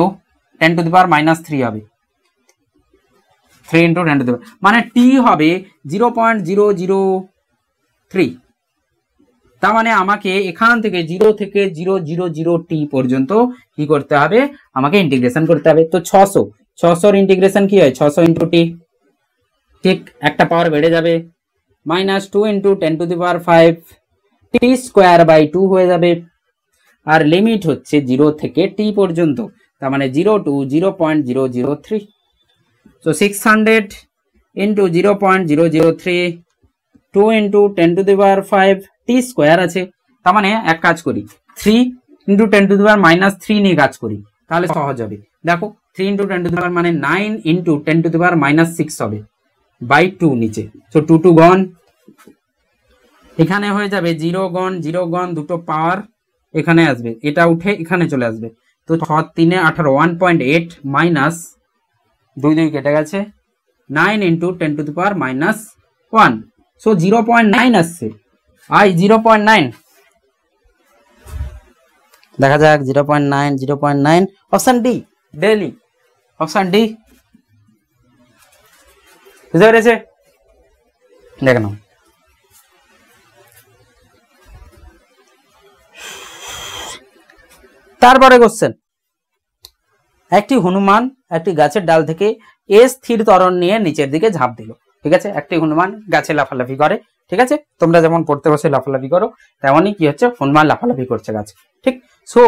10⁻³ হবে, 3 × 10⁻, মানে টি হবে 0.003। তার মানে আমাকে এখান থেকে 0 থেকে 000 টি পর্যন্ত কি করতে হবে, আমাকে ইন্টিগ্রেশন করতে হবে। তো 600 ইন্টিগ্রেশন কি হয়, 600 × টি, ঠিক একটা পাওয়ার বেড়ে যাবে, -2 × 10⁵ t² 2 হয়ে যাবে, আর লিমিট হচ্ছে 0 থেকে টি পর্যন্ত, তার মানে 0 to 0.003। তো 600 × 0.003 2 × 10⁵ t² আছে, তার মানে এক কাজ করি 3 × 10⁻³ নিয়ে কাজ করি, তাহলে সহজ হবে। দেখো 3 × 10⁻, মানে 9 × 10⁻⁶ হবে বাই 2 নিচে, সো 2 2 গন, এখানে হয়ে যাবে 0 গন 0 গন, দুটো পাওয়ার এখানে আসবে, এটা উঠে এখানে চলে আসবে, তো 6 3 18 1.8 মাইনাস 2 2 কেটে গেছে, 9 × 10⁻⁻1, সো 0.9 আসছে, 0.9 দেখা যাক, 0.9 option D, daily option D, বুঝতে পেরেছে? দেখে নাও, তারপরে কোশ্চেন, একটি হনুমান একটি গাছের ডাল থেকে স্থির ত্বরণ নিয়ে নিচের দিকে ঝাঁপ দিল। ঠিক আছে, একটি হনুমান গাছে লাফালাফি করে, ঠিক আছে, তোমরা যেমন পড়তে বসে লাফালাফি করো তেমনই কি হচ্ছে, হনুমান লাফালাফি করছে গাছে। ঠিক, সো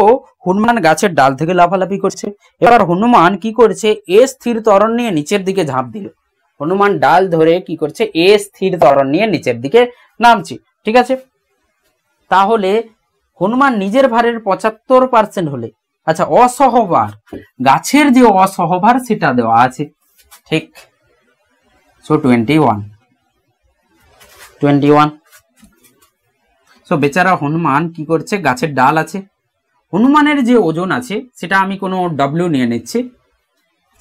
হনুমান গাছের ডাল থেকে লাফালাফি করছে, এবার হনুমান কি করছে, স্থির ত্বরণ নিয়ে নিচের দিকে ঝাঁপ দিল। হনুমান ডাল ধরে কি করছে, স্থির ত্বরণ নিয়ে নিচের দিকে নামছে। ঠিক আছে, তাহলে হনুমান নিজের ভারের 75% হলে, আচ্ছা অসহভার, গাছের যে অসহভার সেটা দেওয়া আছে। ঠিক, সো 21। সো বেচারা হনুমান কি করছে, গাছের ডাল আছে, হনুমানের যে ওজন আছে সেটা আমি কোনো ডব্লিউ নিয়ে নিচ্ছি,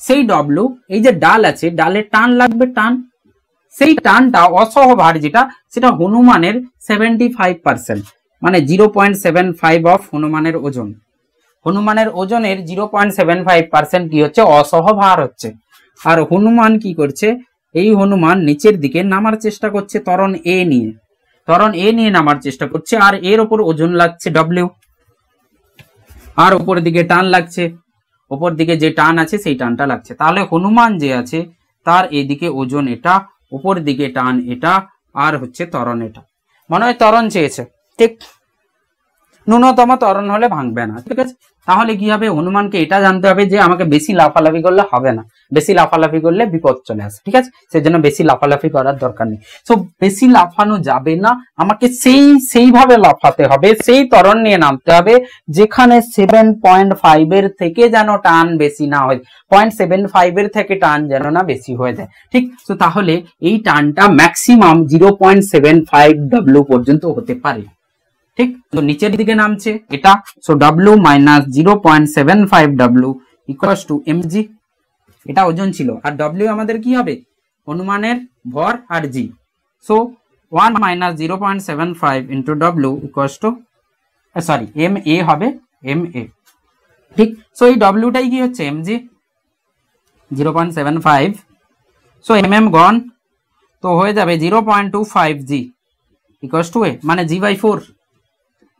সেই ডব্লিউ, এই যে ডাল আছে ডালে টান লাগবে, টান, সেই টানটা অসহভার যেটা, সেটা হনুমানের 75%, মানে 0.75 অফ হনুমানের ওজন, হনুমানের ওজনের 0.75% কি হচ্ছে, অসহভার হচ্ছে। আর হনুমান কি করছে, এই হনুমান নিচের দিকে নামার চেষ্টা করছে, ত্বরণ এ নিয়ে নামার চেষ্টা করছে, আর এর ওপর ওজন লাগছে ডব্লিউ, আর উপর দিকে টান লাগছে, উপর দিকে যে টান আছে সেই টানটা লাগছে। তাহলে হনুমান যে আছে তার এদিকে ওজন এটা, উপর দিকে টান এটা, আর হচ্ছে ত্বরণ এটা, মনে হয় ত্বরণ চেয়েছে। ঠিক, ন্যূনতম ত্বরণ হলে ভাঙবে না। ঠিক আছে, তাহলে কি হবে, হনুমানকে এটা জানতে হবে যে আমাকে বেশি লাফালাফি করলে হবে না, বেশি লাফালাফি করলে বিপদ চলে আসে। ঠিক আছে, সেজন্য বেশি লাফালাফি করার দরকার নেই। সো বেশি লাফানো যাবে না, আমাকে সেইভাবে লাফাতে হবে, সেই ত্বরণ নিয়ে নামতে হবে যেখানে 7.5 এর থেকে যেন টান বেশি না হয়, 0.75 এর থেকে টান যেন না বেশি হয়ে যায়। ঠিক, তো তাহলে এই টানটা ম্যাক্সিমাম 0.75 পর্যন্ত হতে পারে। ঠিক, তো নিচের দিকে নামছে এটা, সো W - 0.75 = mg, এটা ওজন ছিল, আর W আমাদের কি হবে, হনুমানের ভর আর g, সো 1 - 0.75 × W = ma হবে, ma। ঠিক, সো এই W টাই কি হচ্ছে, mg, 0.75, সো mm গন, তো হয়ে যাবে 0.25 g = a, মানে g/4,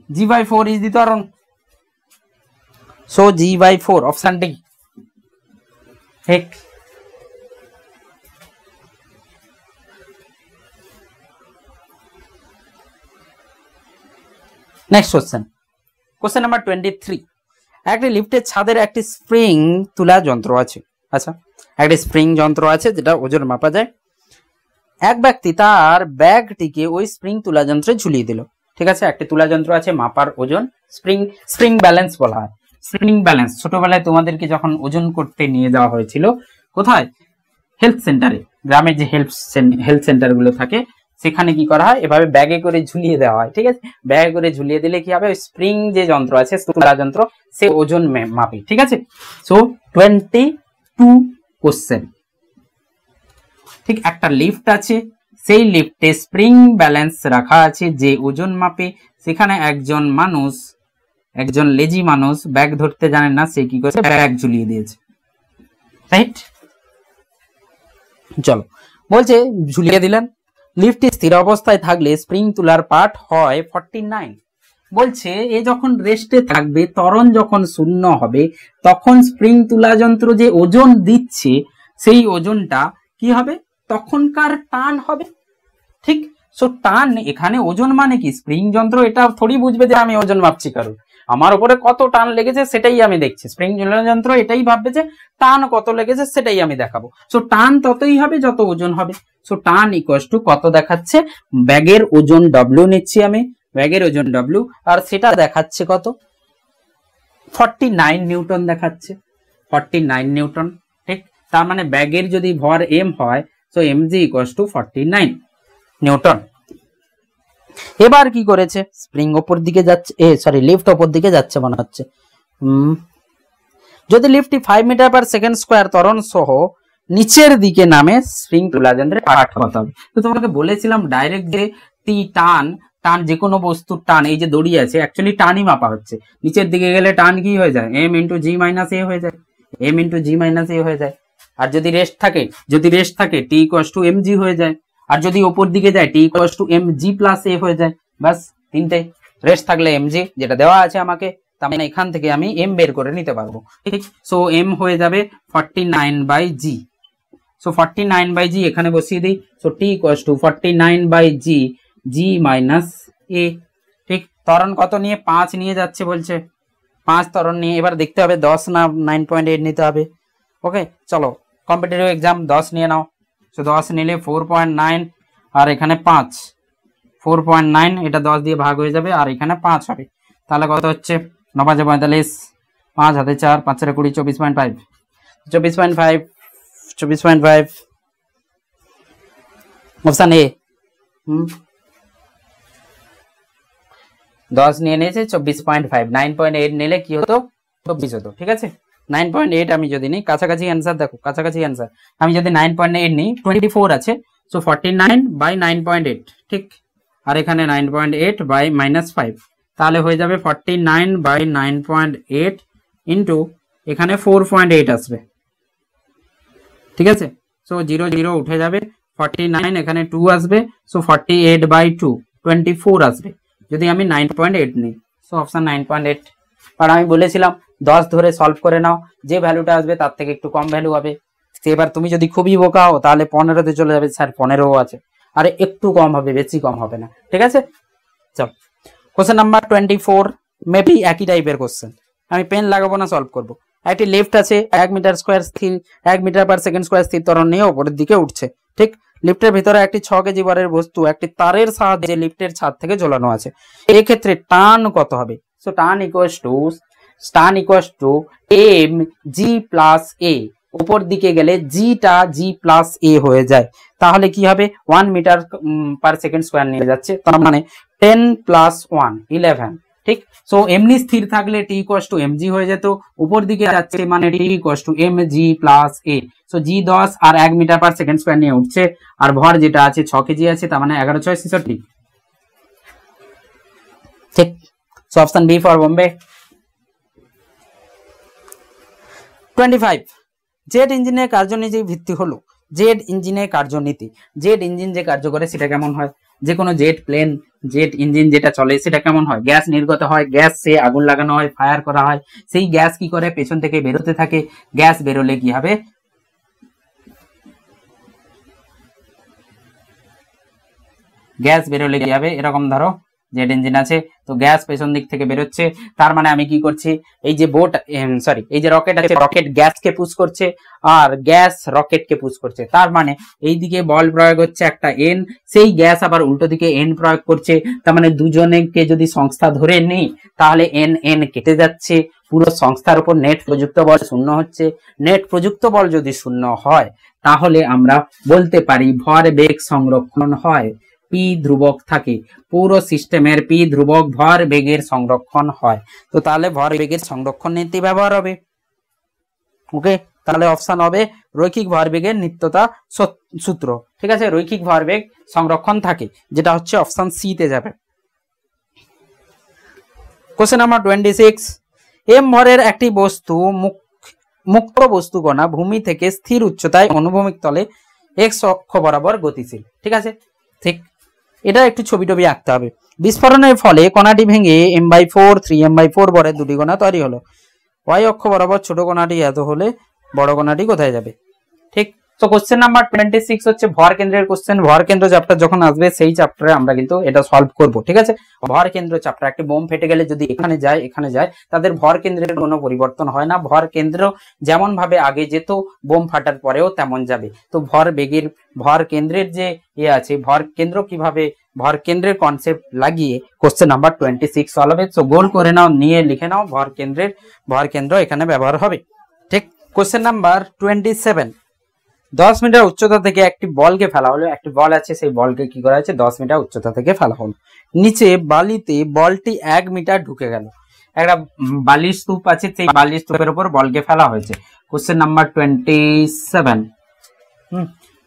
g/4 is the ত্বরণ। So g/4 অপশন ডি ঠিক। Next question number 23। একটি লিফটের ছাদের একটি স্প্রিং তুলা যন্ত্র আছে। আচ্ছা, একটি স্প্রিং যন্ত্র আছে যেটা ওজন মাপা যায়। এক ব্যক্তি তার ব্যাগটিকে ওই স্প্রিং তুলা যন্ত্রে ঝুলিয়ে দিল। ঠিক আছে, একটি তুলা যন্ত্র আছে, মাপার ওজন স্প্রিং ব্যালেন্স বলা হয়। স্প্রিং ব্যালেন্স ছোটবেলায় তোমাদেরকে যখন ওজন করতে নিয়ে যাওয়া হয়েছিল, কোথায়? হেলথ সেন্টারে। গ্রামের যে হেলথ সেন্টার গুলো থাকে সেখানে কি করা হয়, এভাবে ব্যাগে করে ঝুলিয়ে দেওয়া হয়। ঠিক আছে, ব্যাগে করে ঝুলিয়ে দিলে কি হবে, স্প্রিং যে যন্ত্র আছে তুলা যন্ত্র, সে ওজন মাপে। ঠিক আছে, সো 22 কোশ্চেন। ঠিক, একটা লিফট আছে, সেই লিফটে স্প্রিং ব্যালেন্স রাখা আছে যে ওজন মাপে। সেখানে একজন লেজি মানুষ ব্যাগ ধরতে জানেন না, সে কি করেছে, ব্যাগ ঝুলিয়ে দিয়েছে। রাইট, চলো বলছে ঝুলিয়ে দিলেন। লিফটটি স্থির অবস্থায় থাকলে স্প্রিং তুলার পাঠ হয় 49। বলছে এ যখন রেস্টে থাকবে, ত্বরণ যখন শূন্য হবে, তখন স্প্রিং তুলা যন্ত্র যে ওজন দিচ্ছে সেই ওজনটা কি হবে, তখনকার টান হবে। ঠিক, সো টান এখানে ওজন মানে কি, স্প্রিং যন্ত্র এটা থোড়ি বুঝবে যে আমি ওজন মাপছি কারণ আমার উপরে কত টান লেগেছে সেটাই আমি দেখছি। স্প্রিং যন্ত্র এটাই ভাববে যে টান কত লেগেছে সেটাই আমি দেখাবো। সো টান ততই হবে যত ওজন হবে। সো টান ইকুয়ালস টু কত দেখাচ্ছে, ব্যাগের ওজন ডব্লিউ নিচ্ছি আমি, ব্যাগের ওজন ডব্লিউ, আর সেটা দেখাচ্ছে কত, 49 নিউটন দেখাচ্ছে, 49 নিউটন। ঠিক, তার মানে ব্যাগের যদি ভর এম হয়, so mg equals to 49 Newton. এবার কি করেছে, স্প্রিং ওপর দিকে যাচ্ছে, লিফট ওপর দিকে যাচ্ছে মনে হচ্ছে। যদি লিফটটি 5 মিটার পার সেকেন্ড স্কোয়ার ত্বরণ সহ নিচের দিকে নামে, স্প্রিং তুলা যন্ত্রের পাঠ কত হবে। তো তোমাকে বলেছিলাম ডাইরেক্ট যে টান যে কোনো বস্তুর টান, এই যে দড়ি আছে অ্যাকচুয়ালি টানই মাপা হচ্ছে। নিচের দিকে গেলে টান কি হয়ে যায়, m × g - a হয়ে যায়, m × g - a হয়ে যায়। আর যদি রেস্ট থাকে t = mg হয়ে যায়। আর যদি ওপর দিকে যায় t = mg + a হয়ে যায়। বাস, তিনটে। রেস্ট থাকলে mg যেটা দেওয়া আছে আমাকে, তার মানে এখান থেকে আমি m বের করে নিতে পারবো। ঠিক, সো m হয়ে যাবে 49/g। সো 49/g এখানে বসিয়ে দিই। So t = 49/g, g - a। ঠিক, ত্বরণ কত নিয়ে, 5 নিয়ে যাচ্ছে বলছে, 5 ত্বরণ নিয়ে। এবার দেখতে হবে 10 না 9.8 নিতে হবে। ওকে, চলো কম্পিটিটিভ এক্সাম 10 নিয়ে নাও। সো 10 নিলে 4.9, আর এখানে 5, 4.9, এটা 10 দিয়ে ভাগ হয়ে যাবে, আর এখানে 5 হবে। তাহলে কত হচ্ছে, 9 × 5 = 45, 5 হাতে 4, 5 × 20, 24.5, 24.5 অপশন এ। 10 নিয়ে নিয়েছে 24.5, 9.8 নিলে কি হতো, 24 হতো। ঠিক আছে, 9.8 আমি যদি নিই, কাছাকাছি অ্যান্সার দেখো, কাছাকাছি অ্যান্সার। আমি যদি 9.8 নিই, 24 আছে, সো 49/9.8। ঠিক, আর এখানে 9.8 - 5, তাহলে হয়ে যাবে 49/9.8 ইন্টু এখানে 4.8 আসবে। ঠিক আছে, সো 0 0 উঠে যাবে, 49 এখানে 2 আসবে, সো 48/2, 24 আসবে যদি আমি 9.8 নিই। So option 9.8। আর আমি বলেছিলাম 10 ধরে সলভ করে নাও, যে ভ্যালুটা আসবে তার থেকে একটু কম ভ্যালু হবে। এবার তুমি যদি খুবই বোকা হও তাহলে 15তে চলে যাবে, স্যার 15 আছে, আরে একটু কম হবে, বেশি কম হবে না। ঠিক আছে, চল কোশ্চেন নাম্বার 24, মেবি একই টাইপের কোশ্চেন। আমি পেন লাগাবো না, সলভ করবো। একটি লিফট আছে, 1 মিটার স্কোয়ার স্থির, 1 মিটার পার সেকেন্ড স্কোয়ার স্থির ত্বরণ নিয়ে উপরের দিকে উঠছে। ঠিক, লিফটের ভিতরে একটি 6 কেজি ভারের বস্তু একটি তারের সাহায্যে লিফটের ছাদ থেকে ঝোলানো আছে। এক্ষেত্রে টান কত হবে? সো টান ইকুয়ালস টু mg + a। উপর দিকে গেলে জিটা g + a হয়ে যায়, তাহলে কি হবে, 1 মিটার পার সেকেন্ড স্কোয়ার নিয়ে যাচ্ছে, তার মানে 10 + 1 11। ঠিক, সো এমনি স্থির থাকলে t = mg হয়ে যেত, উপর দিকে যাচ্ছে মানে t = mg + a। So g 10 আর 1 মিটার পার সেকেন্ড স্কোয়ার নিয়ে উঠছে, আর ভর যেটা আছে 6 কেজি আছে, তার মানে 11 × 6 = 66। ঠিক, so option B for Bombay. 25, jet ইঞ্জিনের কার্যনির্বাহী ভিত্তি হলো জেট ইঞ্জিনের কার্যনীতি, জেট ইঞ্জিন যে কার্য করে সেটা কেমন হয়, যে কোনো জেট প্লেন জেট ইঞ্জিন যেটা চলে সেটা কেমন হয়, গ্যাস নির্গত হয়, গ্যাস সে আগুন লাগানো হয়, ফায়ার করা হয়, সেই গ্যাস কি করে পেছন থেকে বেরোতে থাকে, গ্যাস বেরোলে কি হবে, গ্যাস বেরোলে কি হবে, এরকম ধরো জেট ইঞ্জিন আছে, তো গ্যাস পেছন দিক থেকে বেরোচ্ছে, তার মানে আমি কি করছি, এই যে বোট সরি এই যে রকেট আছে, রকেট গ্যাসকে পুশ করছে আর গ্যাস রকেটকে পুশ করছে, তার মানে এই দিকে বল প্রয়োগ হচ্ছে একটা এন, সেই গ্যাস আবার উল্টো দিকে এন প্রয়োগ করছে, তার মানে দুজনেকে যদি সংস্থা ধরে নেই তাহলে এন এন কেটে যাচ্ছে, পুরো সংস্থার উপর নেট প্রযুক্ত বল শূন্য হচ্ছে, নেট প্রযুক্ত বল যদি শূন্য হয় তাহলে আমরা বলতে পারি ভর বেগ সংরক্ষণ হয়, পি ধ্রুবক থাকে, পুরো সিস্টেমের পি ধ্রুবক, ভর বেগের সংরক্ষণ হয়, তো তাহলে ভর বেগের সংরক্ষণ নীতি ব্যবহার হবে। ওকে, তাহলে অপশন হবে রৈখিক ভরবেগের নিত্যতা সূত্র, ঠিক আছে, রৈখিক ভরবেগ সংরক্ষণ থাকে, যেটা হচ্ছে অপশন সি তে যাবে। কোশ্চেন নাম্বার 26, এম ভরের একটি বস্তু মুক্ত বস্তু কণা ভূমি থেকে স্থির উচ্চতায় অনুভূমিক তলে এক্স অক্ষ বরাবর গতিশীল, ঠিক আছে, ঠিক, এটা একটু ছবি টবি আঁকতে হবে। বিস্ফোরণের ফলে কণাটি ভেঙে m/4 3m/4 বরের দুটি কণা তৈরি হলো, ওয়াই অক্ষ বরাবর ছোট কণাটি এত হলে বড় কণাটি কোথায় যাবে, ঠিক। তো কোশ্চেন নাম্বার 26 হচ্ছে ভর কেন্দ্রের কোশ্চেন, ভর কেন্দ্র চ্যাপ্টার যখন আসবে সেই চ্যাপ্টারে আমরা কিন্তু এটা সলভ করব, ঠিক আছে। ভর কেন্দ্র চ্যাপ্টার, একটি বোম ফেটে গেলে যদি এখানে যায় তাদের ভর কেন্দ্রের কোনো পরিবর্তন হয় না, ভর কেন্দ্র যেমন ভাবে আগে যেত বোম ফাটার পরেও তেমন যাবে। তো ভর কেন্দ্রের যে আছে, ভর কেন্দ্র কিভাবে, ভর কেন্দ্রের কনসেপ্ট লাগিয়ে কোশ্চেন নাম্বার 26 সলভ হবে। তো গোল করে নাও, নিয়ে লিখে নাও ভর কেন্দ্র এখানে ব্যবহার হবে, ঠিক। কোশ্চেন নাম্বার 27, 10 মিটার উচ্চতা থেকে একটি বলকে ফেলা হলো, একটি বল আছে, সেই বলকে কি করা হয়েছে 10 মিটার উচ্চতা থেকে ফেলা হলো, নিচে বালিতে বলটি 1 মিটার ঢুকে গেল, একটা বালির স্তূপ আছে, সেই বালির স্তূপের উপর বলকে ফেলা হয়েছে। কোশ্চেন নাম্বার 27,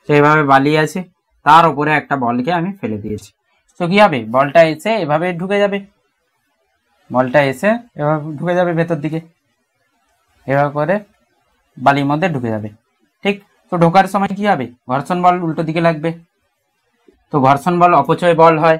সেইভাবে বালি আছে, তার উপরে একটা বলকে আমি ফেলে দিয়েছি, তো কি হবে, বলটা এসে এভাবে ঢুকে যাবে, বলটা এসে এভাবে ঢুকে যাবে ভেতর দিকে, এভাবে করে বালির মধ্যে ঢুকে যাবে, ঠিক। তো ঢোকার সময় কি হবে, ঘর্ষণ বল উল্টো দিকে লাগবে, তো ঘর্ষণ বল অপচয় বল হয়,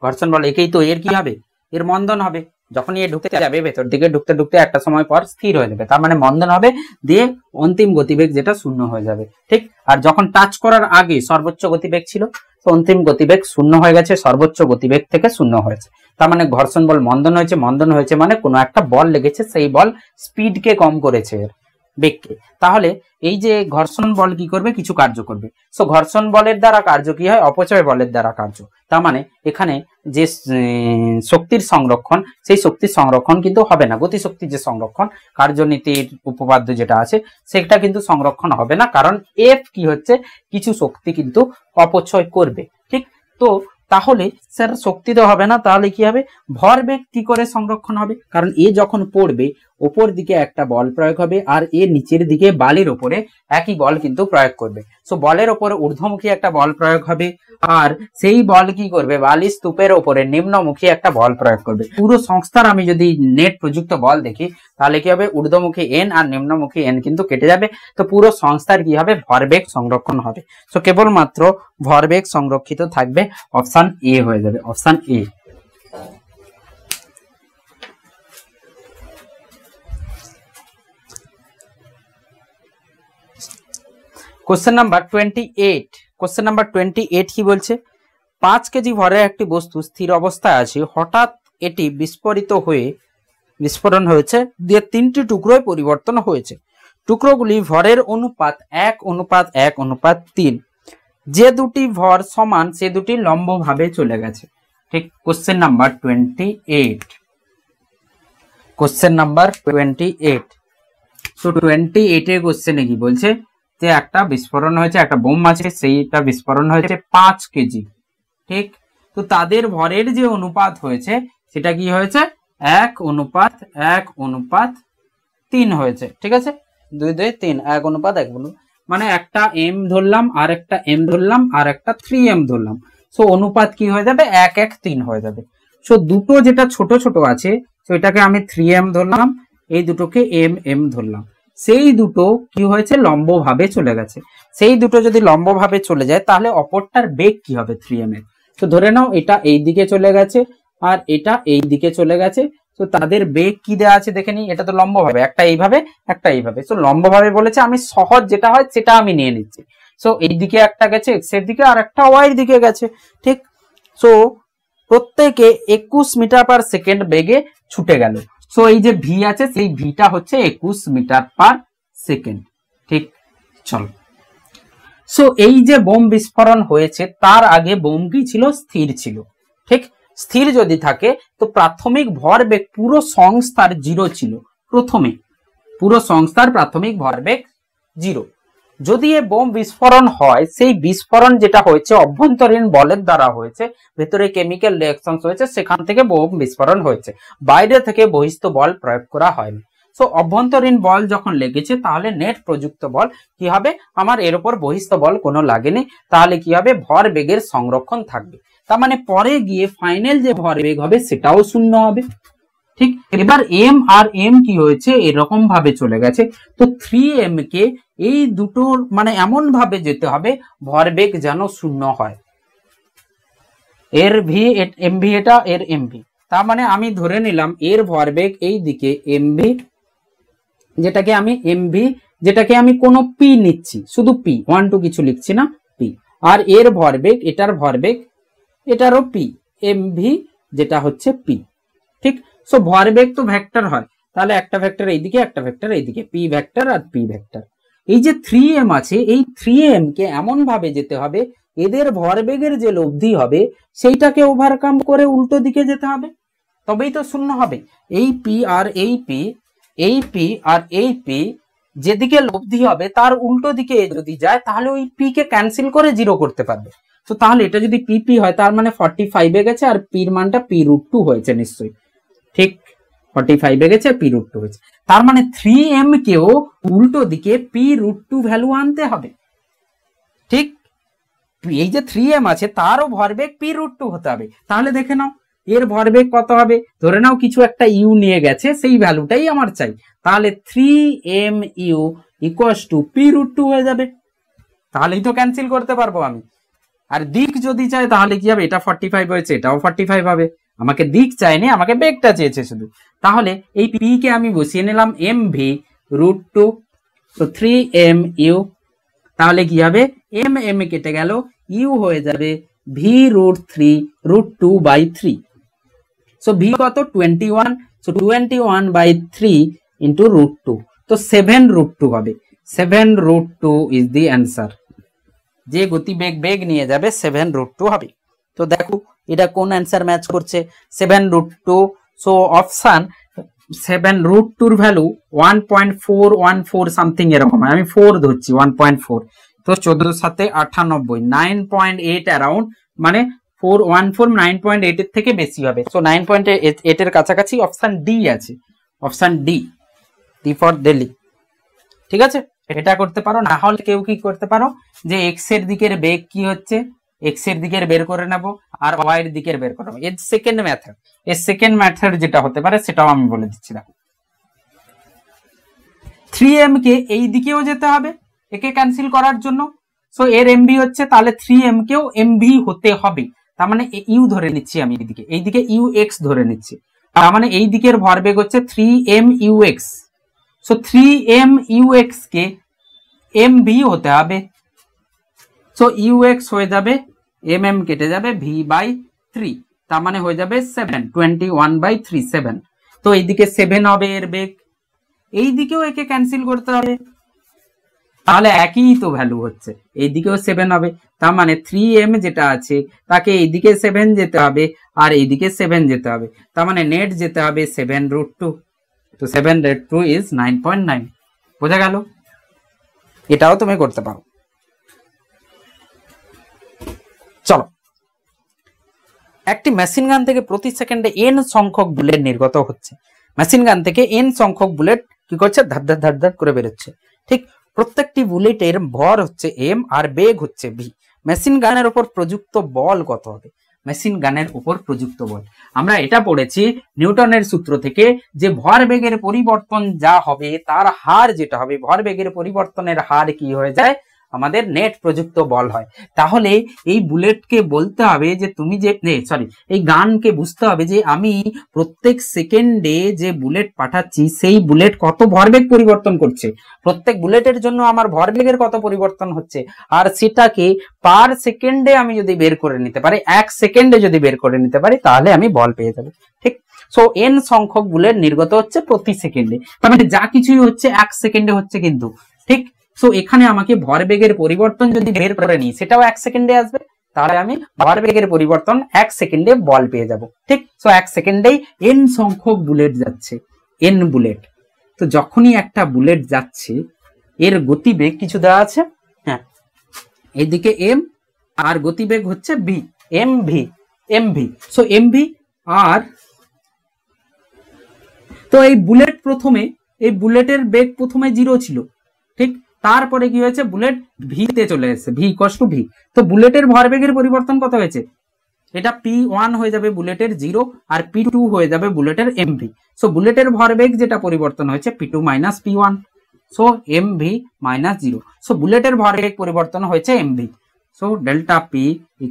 ঘর্ষণ বল একেই তো এর কি হবে, এর মন্দন হবে, যখন এ ঢুকতে যাবে ভেতর দিকে ঢুকতে ঢুকতে একটা সময় পর স্থির হয়ে যাবে, তার মানে মন্দন হবে, দিয়ে অন্তিম গতিবেগ যেটা শূন্য হয়ে যাবে, ঠিক। আর যখন টাচ করার আগে সর্বোচ্চ গতিবেগ ছিল, তো অন্তিম গতিবেগ শূন্য হয়ে গেছে, সর্বোচ্চ গতিবেগ থেকে শূন্য হয়েছে, তার মানে ঘর্ষণ বল মন্দন হয়েছে মানে কোনো একটা বল লেগেছে, সেই বল স্পিডকে কম করেছে বেগকে, তাহলে এই যে ঘর্ষণ বল কি করবে, কিছু কার্য করবে। সো ঘর্ষণ বলের দ্বারা কার্য কি হয়, অপচয় বলের দ্বারা কার্য, তার মানে এখানে যে শক্তির সংরক্ষণ, সেই শক্তির সংরক্ষণ কিন্তু হবে না, গতিশক্তির যে সংরক্ষণ কার্যনীতির উপপাদ্য যেটা আছে সেটা কিন্তু সংরক্ষণ হবে না, কারণ এফ কি হচ্ছে, কিছু শক্তি কিন্তু অপচয় করবে, ঠিক। তো তাহলে স্যার শক্তি তো হবে না, তাহলে কি হবে, ভরবেগ কি করে সংরক্ষণ হবে, কারণ এ যখন পড়বে উপর দিকে একটা বল প্রয়োগ হবে আর এ নিচের দিকে বালির উপরে একই বল কিন্তু প্রয়োগ করবে, সো বলের উপরে ঊর্ধ্বমুখী একটা বল প্রয়োগ হবে, আর সেই বল কি করবে, বালির স্তূপের উপরে নিম্নমুখী একটা বল প্রয়োগ করবে। পুরো সংস্থার আমি যদি নেট প্রযুক্ত বল দেখি তাহলে কি হবে, ঊর্ধ্বমুখী এন আর নিম্নমুখী এন কিন্তু কেটে যাবে, তো পুরো সংস্থার কি হবে, ভরবেগ সংরক্ষণ হবে। সো কেবলমাত্র ভরবেগ সংরক্ষিত থাকবে, অপশন এ হয়ে যাবে, option A. Question number 28, question number 28 কি বলছে, 5 কেজি ভরের একটি বস্তু স্থির অবস্থায় আছে, হঠাৎ এটি বিস্ফোরণ হয়েছে, দিয়ে 3টি টুকরোয় পরিবর্তন হয়েছে, টুকরোগুলি ভরের অনুপাত 1:1:3, যে দুটি ভর সমান সে দুটি লম্ব ভাবে চলে গেছে, ঠিক। কোশ্চেন নাম্বার 28, কোশ্চেন নাম্বার 28, তো 28 এর কোশ্চেনে কি বলছে, যে একটা বিস্ফোরণ হয়েছে, একটা বোম আছে, সেইটা বিস্ফোরণ হয়েছে 5 কেজি, ঠিক। তো তাদের ভরের যে অনুপাত হয়েছে সেটা কি হয়েছে, 1:1:3 হয়েছে, ঠিক আছে, 2 2 3 1:1:1, মানে একটা এম ধরলাম আর একটা এম ধরলাম আর একটা 3m ধরলাম, সো অনুপাত কি হয়ে যাবে, 1:1:3 হয়ে যাবে। সো দুটো যেটা ছোট ছোট আছে, তো এটাকে আমি 3m ধরলাম, এই দুটোকে m ধরলাম, সেই দুটো কি হয়েছে, লম্বভাবে চলে গেছে। সেই দুটো যদি লম্বভাবে চলে যায় তাহলে অপরটার বেগ কি হবে 3m এর। তো ধরে নাও এটা এই দিকে চলে গেছে আর এটা এই দিকে চলে গেছে, তো তাদের বেগ কি দেওয়া আছে দেখে নিই। এটা তো লম্বভাবে, একটা এইভাবে একটা এইভাবে। তো লম্বভাবে বলেছে, আমি সহজ যেটা হয় সেটা আমি নিয়ে নিচ্ছি। সো এই দিকে একটা গেছে এক্স এর দিকে আর একটা ওয়াই এর দিকে গেছে, ঠিক। সো প্রত্যেকে 21 মিটার পার সেকেন্ড বেগে ছুটে গেল। সো এই যে ভি আছে সেই ভিটা হচ্ছে 21 মিটার পার সেকেন্ড, ঠিক। চলো, সো এই যে বোম বিস্ফোরণ হয়েছে তার আগে বোম কি ছিল, স্থির ছিল, ঠিক। স্থির যদি থাকে তো প্রাথমিক ভরবেগ পুরো সংস্থার 0 ছিল। প্রথমে পুরো সংস্থার প্রাথমিক ভরবেগ 0। যদি এ বোম বিস্ফোরণ হয়, সেই বিস্ফোরণ যেটা হয়েছে অভ্যন্তরীণ বলের দ্বারা হয়েছে, ভেতরে কেমিক্যাল রিঅ্যাকশন হয়েছে, সেখান থেকে বোম বিস্ফোরণ হয়েছে, বাইরে থেকে বহিস্থ বল প্রয়োগ করা হয়নি। সো অভ্যন্তরীণ বল যখন লেগেছে তাহলে নেট প্রযুক্ত বল কি হবে, আমার এর উপর বহিস্থ বল কোনো লাগেনি, তাহলে কি হবে, ভর বেগের সংরক্ষণ থাকবে। তার মানে পরে গিয়ে ফাইনাল যে ভর বেগ হবে সেটাও শূন্য হবে, ঠিক। এবার এম আর এম কি হয়েছে, এরকম ভাবে চলে গেছে। তো 3m কে এই দুটোর মানে এমন ভাবে যেতে হবে ভরবেগ যেন শূন্য হয়। এর ভি এমভি, এটা এর এমভি। তার মানে আমি ধরে নিলাম এর ভরবেগ এই দিকে এমভি, যেটাকে আমি এমভি, যেটাকে আমি কোনো পি নিচ্ছি, শুধু পি, 1 2 কিছু লিখছি না, পি। আর এর ভরবেগ, এটার ভরবেগ এটারও পি, এমভি, যেটা হচ্ছে পি, ঠিক। সো ভরবেগ তো ভেক্টর হয়, তাহলে একটা ভেক্টর এইদিকে একটা ভেক্টর এইদিকে, পি ভেক্টর আর পি ভেক্টর। এই যে 3m আছে, এই 3m কে এমন ভাবে যেতে হবে এদের ভরবেগের যে লব্ধি হবে সেইটাকে ওভারকাম করে উল্টো দিকে যেতে হবে, তবেই তো শূন্য হবে। এই পি আর এই পি, এই পি আর এই পি যেদিকে লব্ধি হবে তার উল্টো দিকে যদি যায় তাহলে ওই পি কে ক্যান্সেল করে 0 করতে পারবে। তো তাহলে এটা যদি পি হয় তার মানে 45 এ গেছে আর পির মানটা p√2 হয়েছে নিশ্চয়ই, ঠিক। 45 এ গেছে, p√2 হয়েছে। তার মানে 3m কেও উল্টো দিকে p√2 ভ্যালু আনতে হবে, ঠিক। এই যে 3m আছে তারও ভরবেগ p√2 হতে হবে। তাহলে দেখে নাও এর ভরবেগ কত হবে, ধরে নাও কিছু একটা ইউ নিয়ে গেছে, সেই ভ্যালুটাই আমার চাই, তাহলে 3mu = p√2 হয়ে যাবে। তাহলেই তো ক্যান্সেল করতে পারবো আমি। আর দিক যদি চাই তাহলে কি হবে, এটা 45 হয়েছে, এটাও 45 হবে। আমাকে দিক চাইনি, আমাকে বেগটা চেয়েছে শুধু। তাহলে এই পি কে আমি বসিয়ে নিলাম mv√2, তো 3mu, তাহলে কি হবে, m কেটে গেল, ইউ হয়ে যাবে v√3√2/3। সো ভি কত, 21, সো 21/3 ইন্টু √2, তো 7√2 হবে। 7√2 ইজ দি অ্যান্সার। যে গতিবেগ বেগ নিয়ে যাবে 7√2 হবে। তো দেখো এটা কোন অ্যান্সার ম্যাচ করছে, 7√2। সো অপশন 7√2 ভ্যালু 1.414 সামথিং এরকম, আমি 4 ধরছি, 1.4। তো 14 সাথে 98, 9.8 অ্যারাউন্ড, মানে 414 9.8 এর থেকে বেশি হবে। সো 9.8 এর কাছাকাছি অপশন ডি আছে, option D, D for Delhi, ঠিক আছে। এটা করতে পারো। না হলে কেউ কি করতে পারো, যে এক্স এর দিকের বেগ কি হচ্ছে, এক্স এর দিকের বের করে নেব আর ওয়াই এর দিকের বের করে নেবো। এর সেকেন্ড মেথড, এর সেকেন্ড মেথড যেটা হতে পারে সেটাও আমি বলে দিচ্ছি। দেখো 3m কে এই দিকেও যেতে হবে একে ক্যান্সেল করার জন্য। সো এর এমভি হচ্ছে, তাহলে 3m কেও এমভি হতে হবে। তার মানে ইউ ধরে নিচ্ছি আমি এইদিকে, এইদিকে ইউ এক্স ধরে নিচ্ছি। তার মানে এই দিকের ভরবেগ হচ্ছে 3m(ux). সো 3m(ux) কে mv হতে হবে। সো ux হয়ে যাবে, mm কেটে যাবে v/3, তার মানে হয়ে যাবে 7, 21/3, 7। তো এইদিকে 7 হবে এর বেগ, এই দিকেও একে ক্যান্সেল করতে হবে, তাহলে একই তো ভ্যালু হচ্ছে, এইদিকেও 7 হবে। তার মানে 3m যেটা আছে তাকে এইদিকে 7 যেতে হবে আর এইদিকে 7 যেতে হবে, তার মানে নেট যেতে হবে 7√2। তো 7√2 ইজ 9.9। বোঝা গেল? এটাও তুমি করতে পারো। চলো, একটি মেশিন গান থেকে প্রতি সেকেন্ডে n সংখ্যক বুলেট নির্গত হচ্ছে। মেশিন গান থেকে n সংখ্যক বুলেট কি করছে, ধার ধার ধার ধার করে বেরোচ্ছে, ঠিক। প্রত্যেকটি বুলেটের ভর হচ্ছে m আর বেগ হচ্ছে v। মেশিন গানের উপর প্রযুক্ত বল কত হবে? মেশিন গানের উপর প্রযুক্ত বল। আমরা এটা পড়েছি নিউটনের সূত্র থেকে যে ভরবেগের পরিবর্তন যা হবে তার হার যেটা হবে, ভরবেগের পরিবর্তনের হার কি হয়ে যায়, আমাদের নেট প্রযুক্ত বল হয়। তাহলে এই বুলেটকে বলতে হবে যে তুমি যে এই গানকে বুঝতে হবে যে আমি প্রত্যেক সেকেন্ডে যে বুলেট পাঠাচ্ছি সেই বুলেট কত ভরবেগ পরিবর্তন করছে, প্রত্যেক বুলেটের জন্য আমার ভরবেগের কত পরিবর্তন হচ্ছে, আর সেটাকে পার সেকেন্ডে আমি যদি বের করে নিতে পারি, 1 সেকেন্ডে যদি বের করে নিতে পারি, তাহলে আমি বল পেয়ে যাবো। ঠিক, সো n সংখ্যক বুলেট নির্গত হচ্ছে প্রতি সেকেন্ডে, তার মানে যা কিছুই হচ্ছে 1 সেকেন্ডে হচ্ছে কিন্তু। ঠিক, সো এখানে আমাকে ভরবেগের পরিবর্তন যদি বের করে নিই সেটাও 1 সেকেন্ডে আসবে, তাহলে আমি ভরবেগের পরিবর্তন 1 সেকেন্ডে বল পেয়ে যাব। ঠিক, সো 1 সেকেন্ডেই n সংখ্যক বুলেট যাচ্ছে, n বুলেট। তো যখনই একটা বুলেট যাচ্ছে এর গতিবেগ কিছু দেওয়া আছে, হ্যাঁ এদিকে m আর গতিবেগ হচ্ছে v, mv। সো mv আর তো এই বুলেট প্রথমে, এই বুলেটের বেগ প্রথমে 0 ছিল, ঠিক, তারপরে কি হয়েছে, বুলেট ভিতে চলে এসেছে, v = v। তো বুলেটের ভরবেগের পরিবর্তন কত হয়েছে, এটা p1 হয়ে যাবে বুলেটের 0 আর p2 হয়ে যাবে বুলেটের mv। সো বুলেটের ভরবেগ যেটা পরিবর্তন হয়েছে p2 - p1, so mv - 0। So বুলেটের ভরবেগ পরিবর্তন হয়েছে mv, so delta p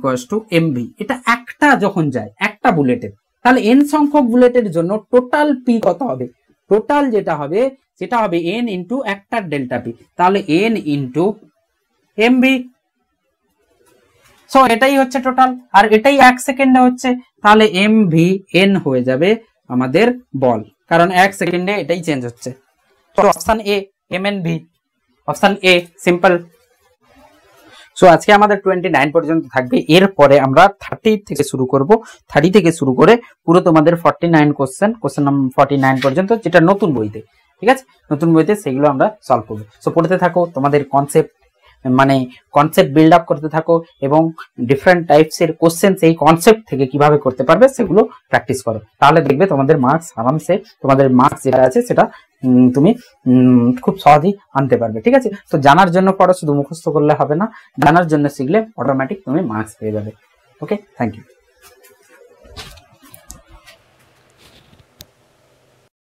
= mv। এটা একটা যখন যায় একটা বুলেটের, তাহলে n সংখ্যক বুলেটের জন্য টোটাল p কত হবে, টোটাল যেটা হবে সেটা হবে n ইন্টু একটা ডেল্টা p, তাহলে n ইন্টু mv। সো এটাই হচ্ছে টোটাল, আর এটাই 1 সেকেন্ডে হচ্ছে, তাহলে mv n হয়ে যাবে আমাদের বল, কারণ 1 সেকেন্ডে এটাই চেঞ্জ হচ্ছে। তো option A mnv, option a simple. So আজকে আমাদের 29 পর্যন্ত থাকবে, এরপরে আমরা 30 থেকে শুরু করব, 30 থেকে শুরু করে পুরো তোমাদের 49 কোশ্চেন নাম্বার 49 পর্যন্ত, যেটা নতুন বইতে, ঠিক আছে, নতুন বইতে সেগুলো আমরা সলভ করব। সো পড়তে থাকো, তোমাদের কনসেপ্ট বিল্ড আপ করতে থাকো, এবং ডিফারেন্ট টাইপস এর কোশ্চেন সেই কনসেপ্ট থেকে কিভাবে করতে পারবে সেগুলো প্র্যাকটিস করো, তাহলে দেখবে তোমাদের মার্কস আরামসে, তোমাদের মার্কস যেটা আছে সেটা তুমি খুব সহজেই আনতে পারবে। ঠিক আছে, তো জানার জন্য পড়ো, শুধু মুখস্থ করলে হবে না, জানার জন্য শিখলে অটোমেটিক তুমি মার্কস পেয়ে যাবে। ওকে, থ্যাংক ইউ।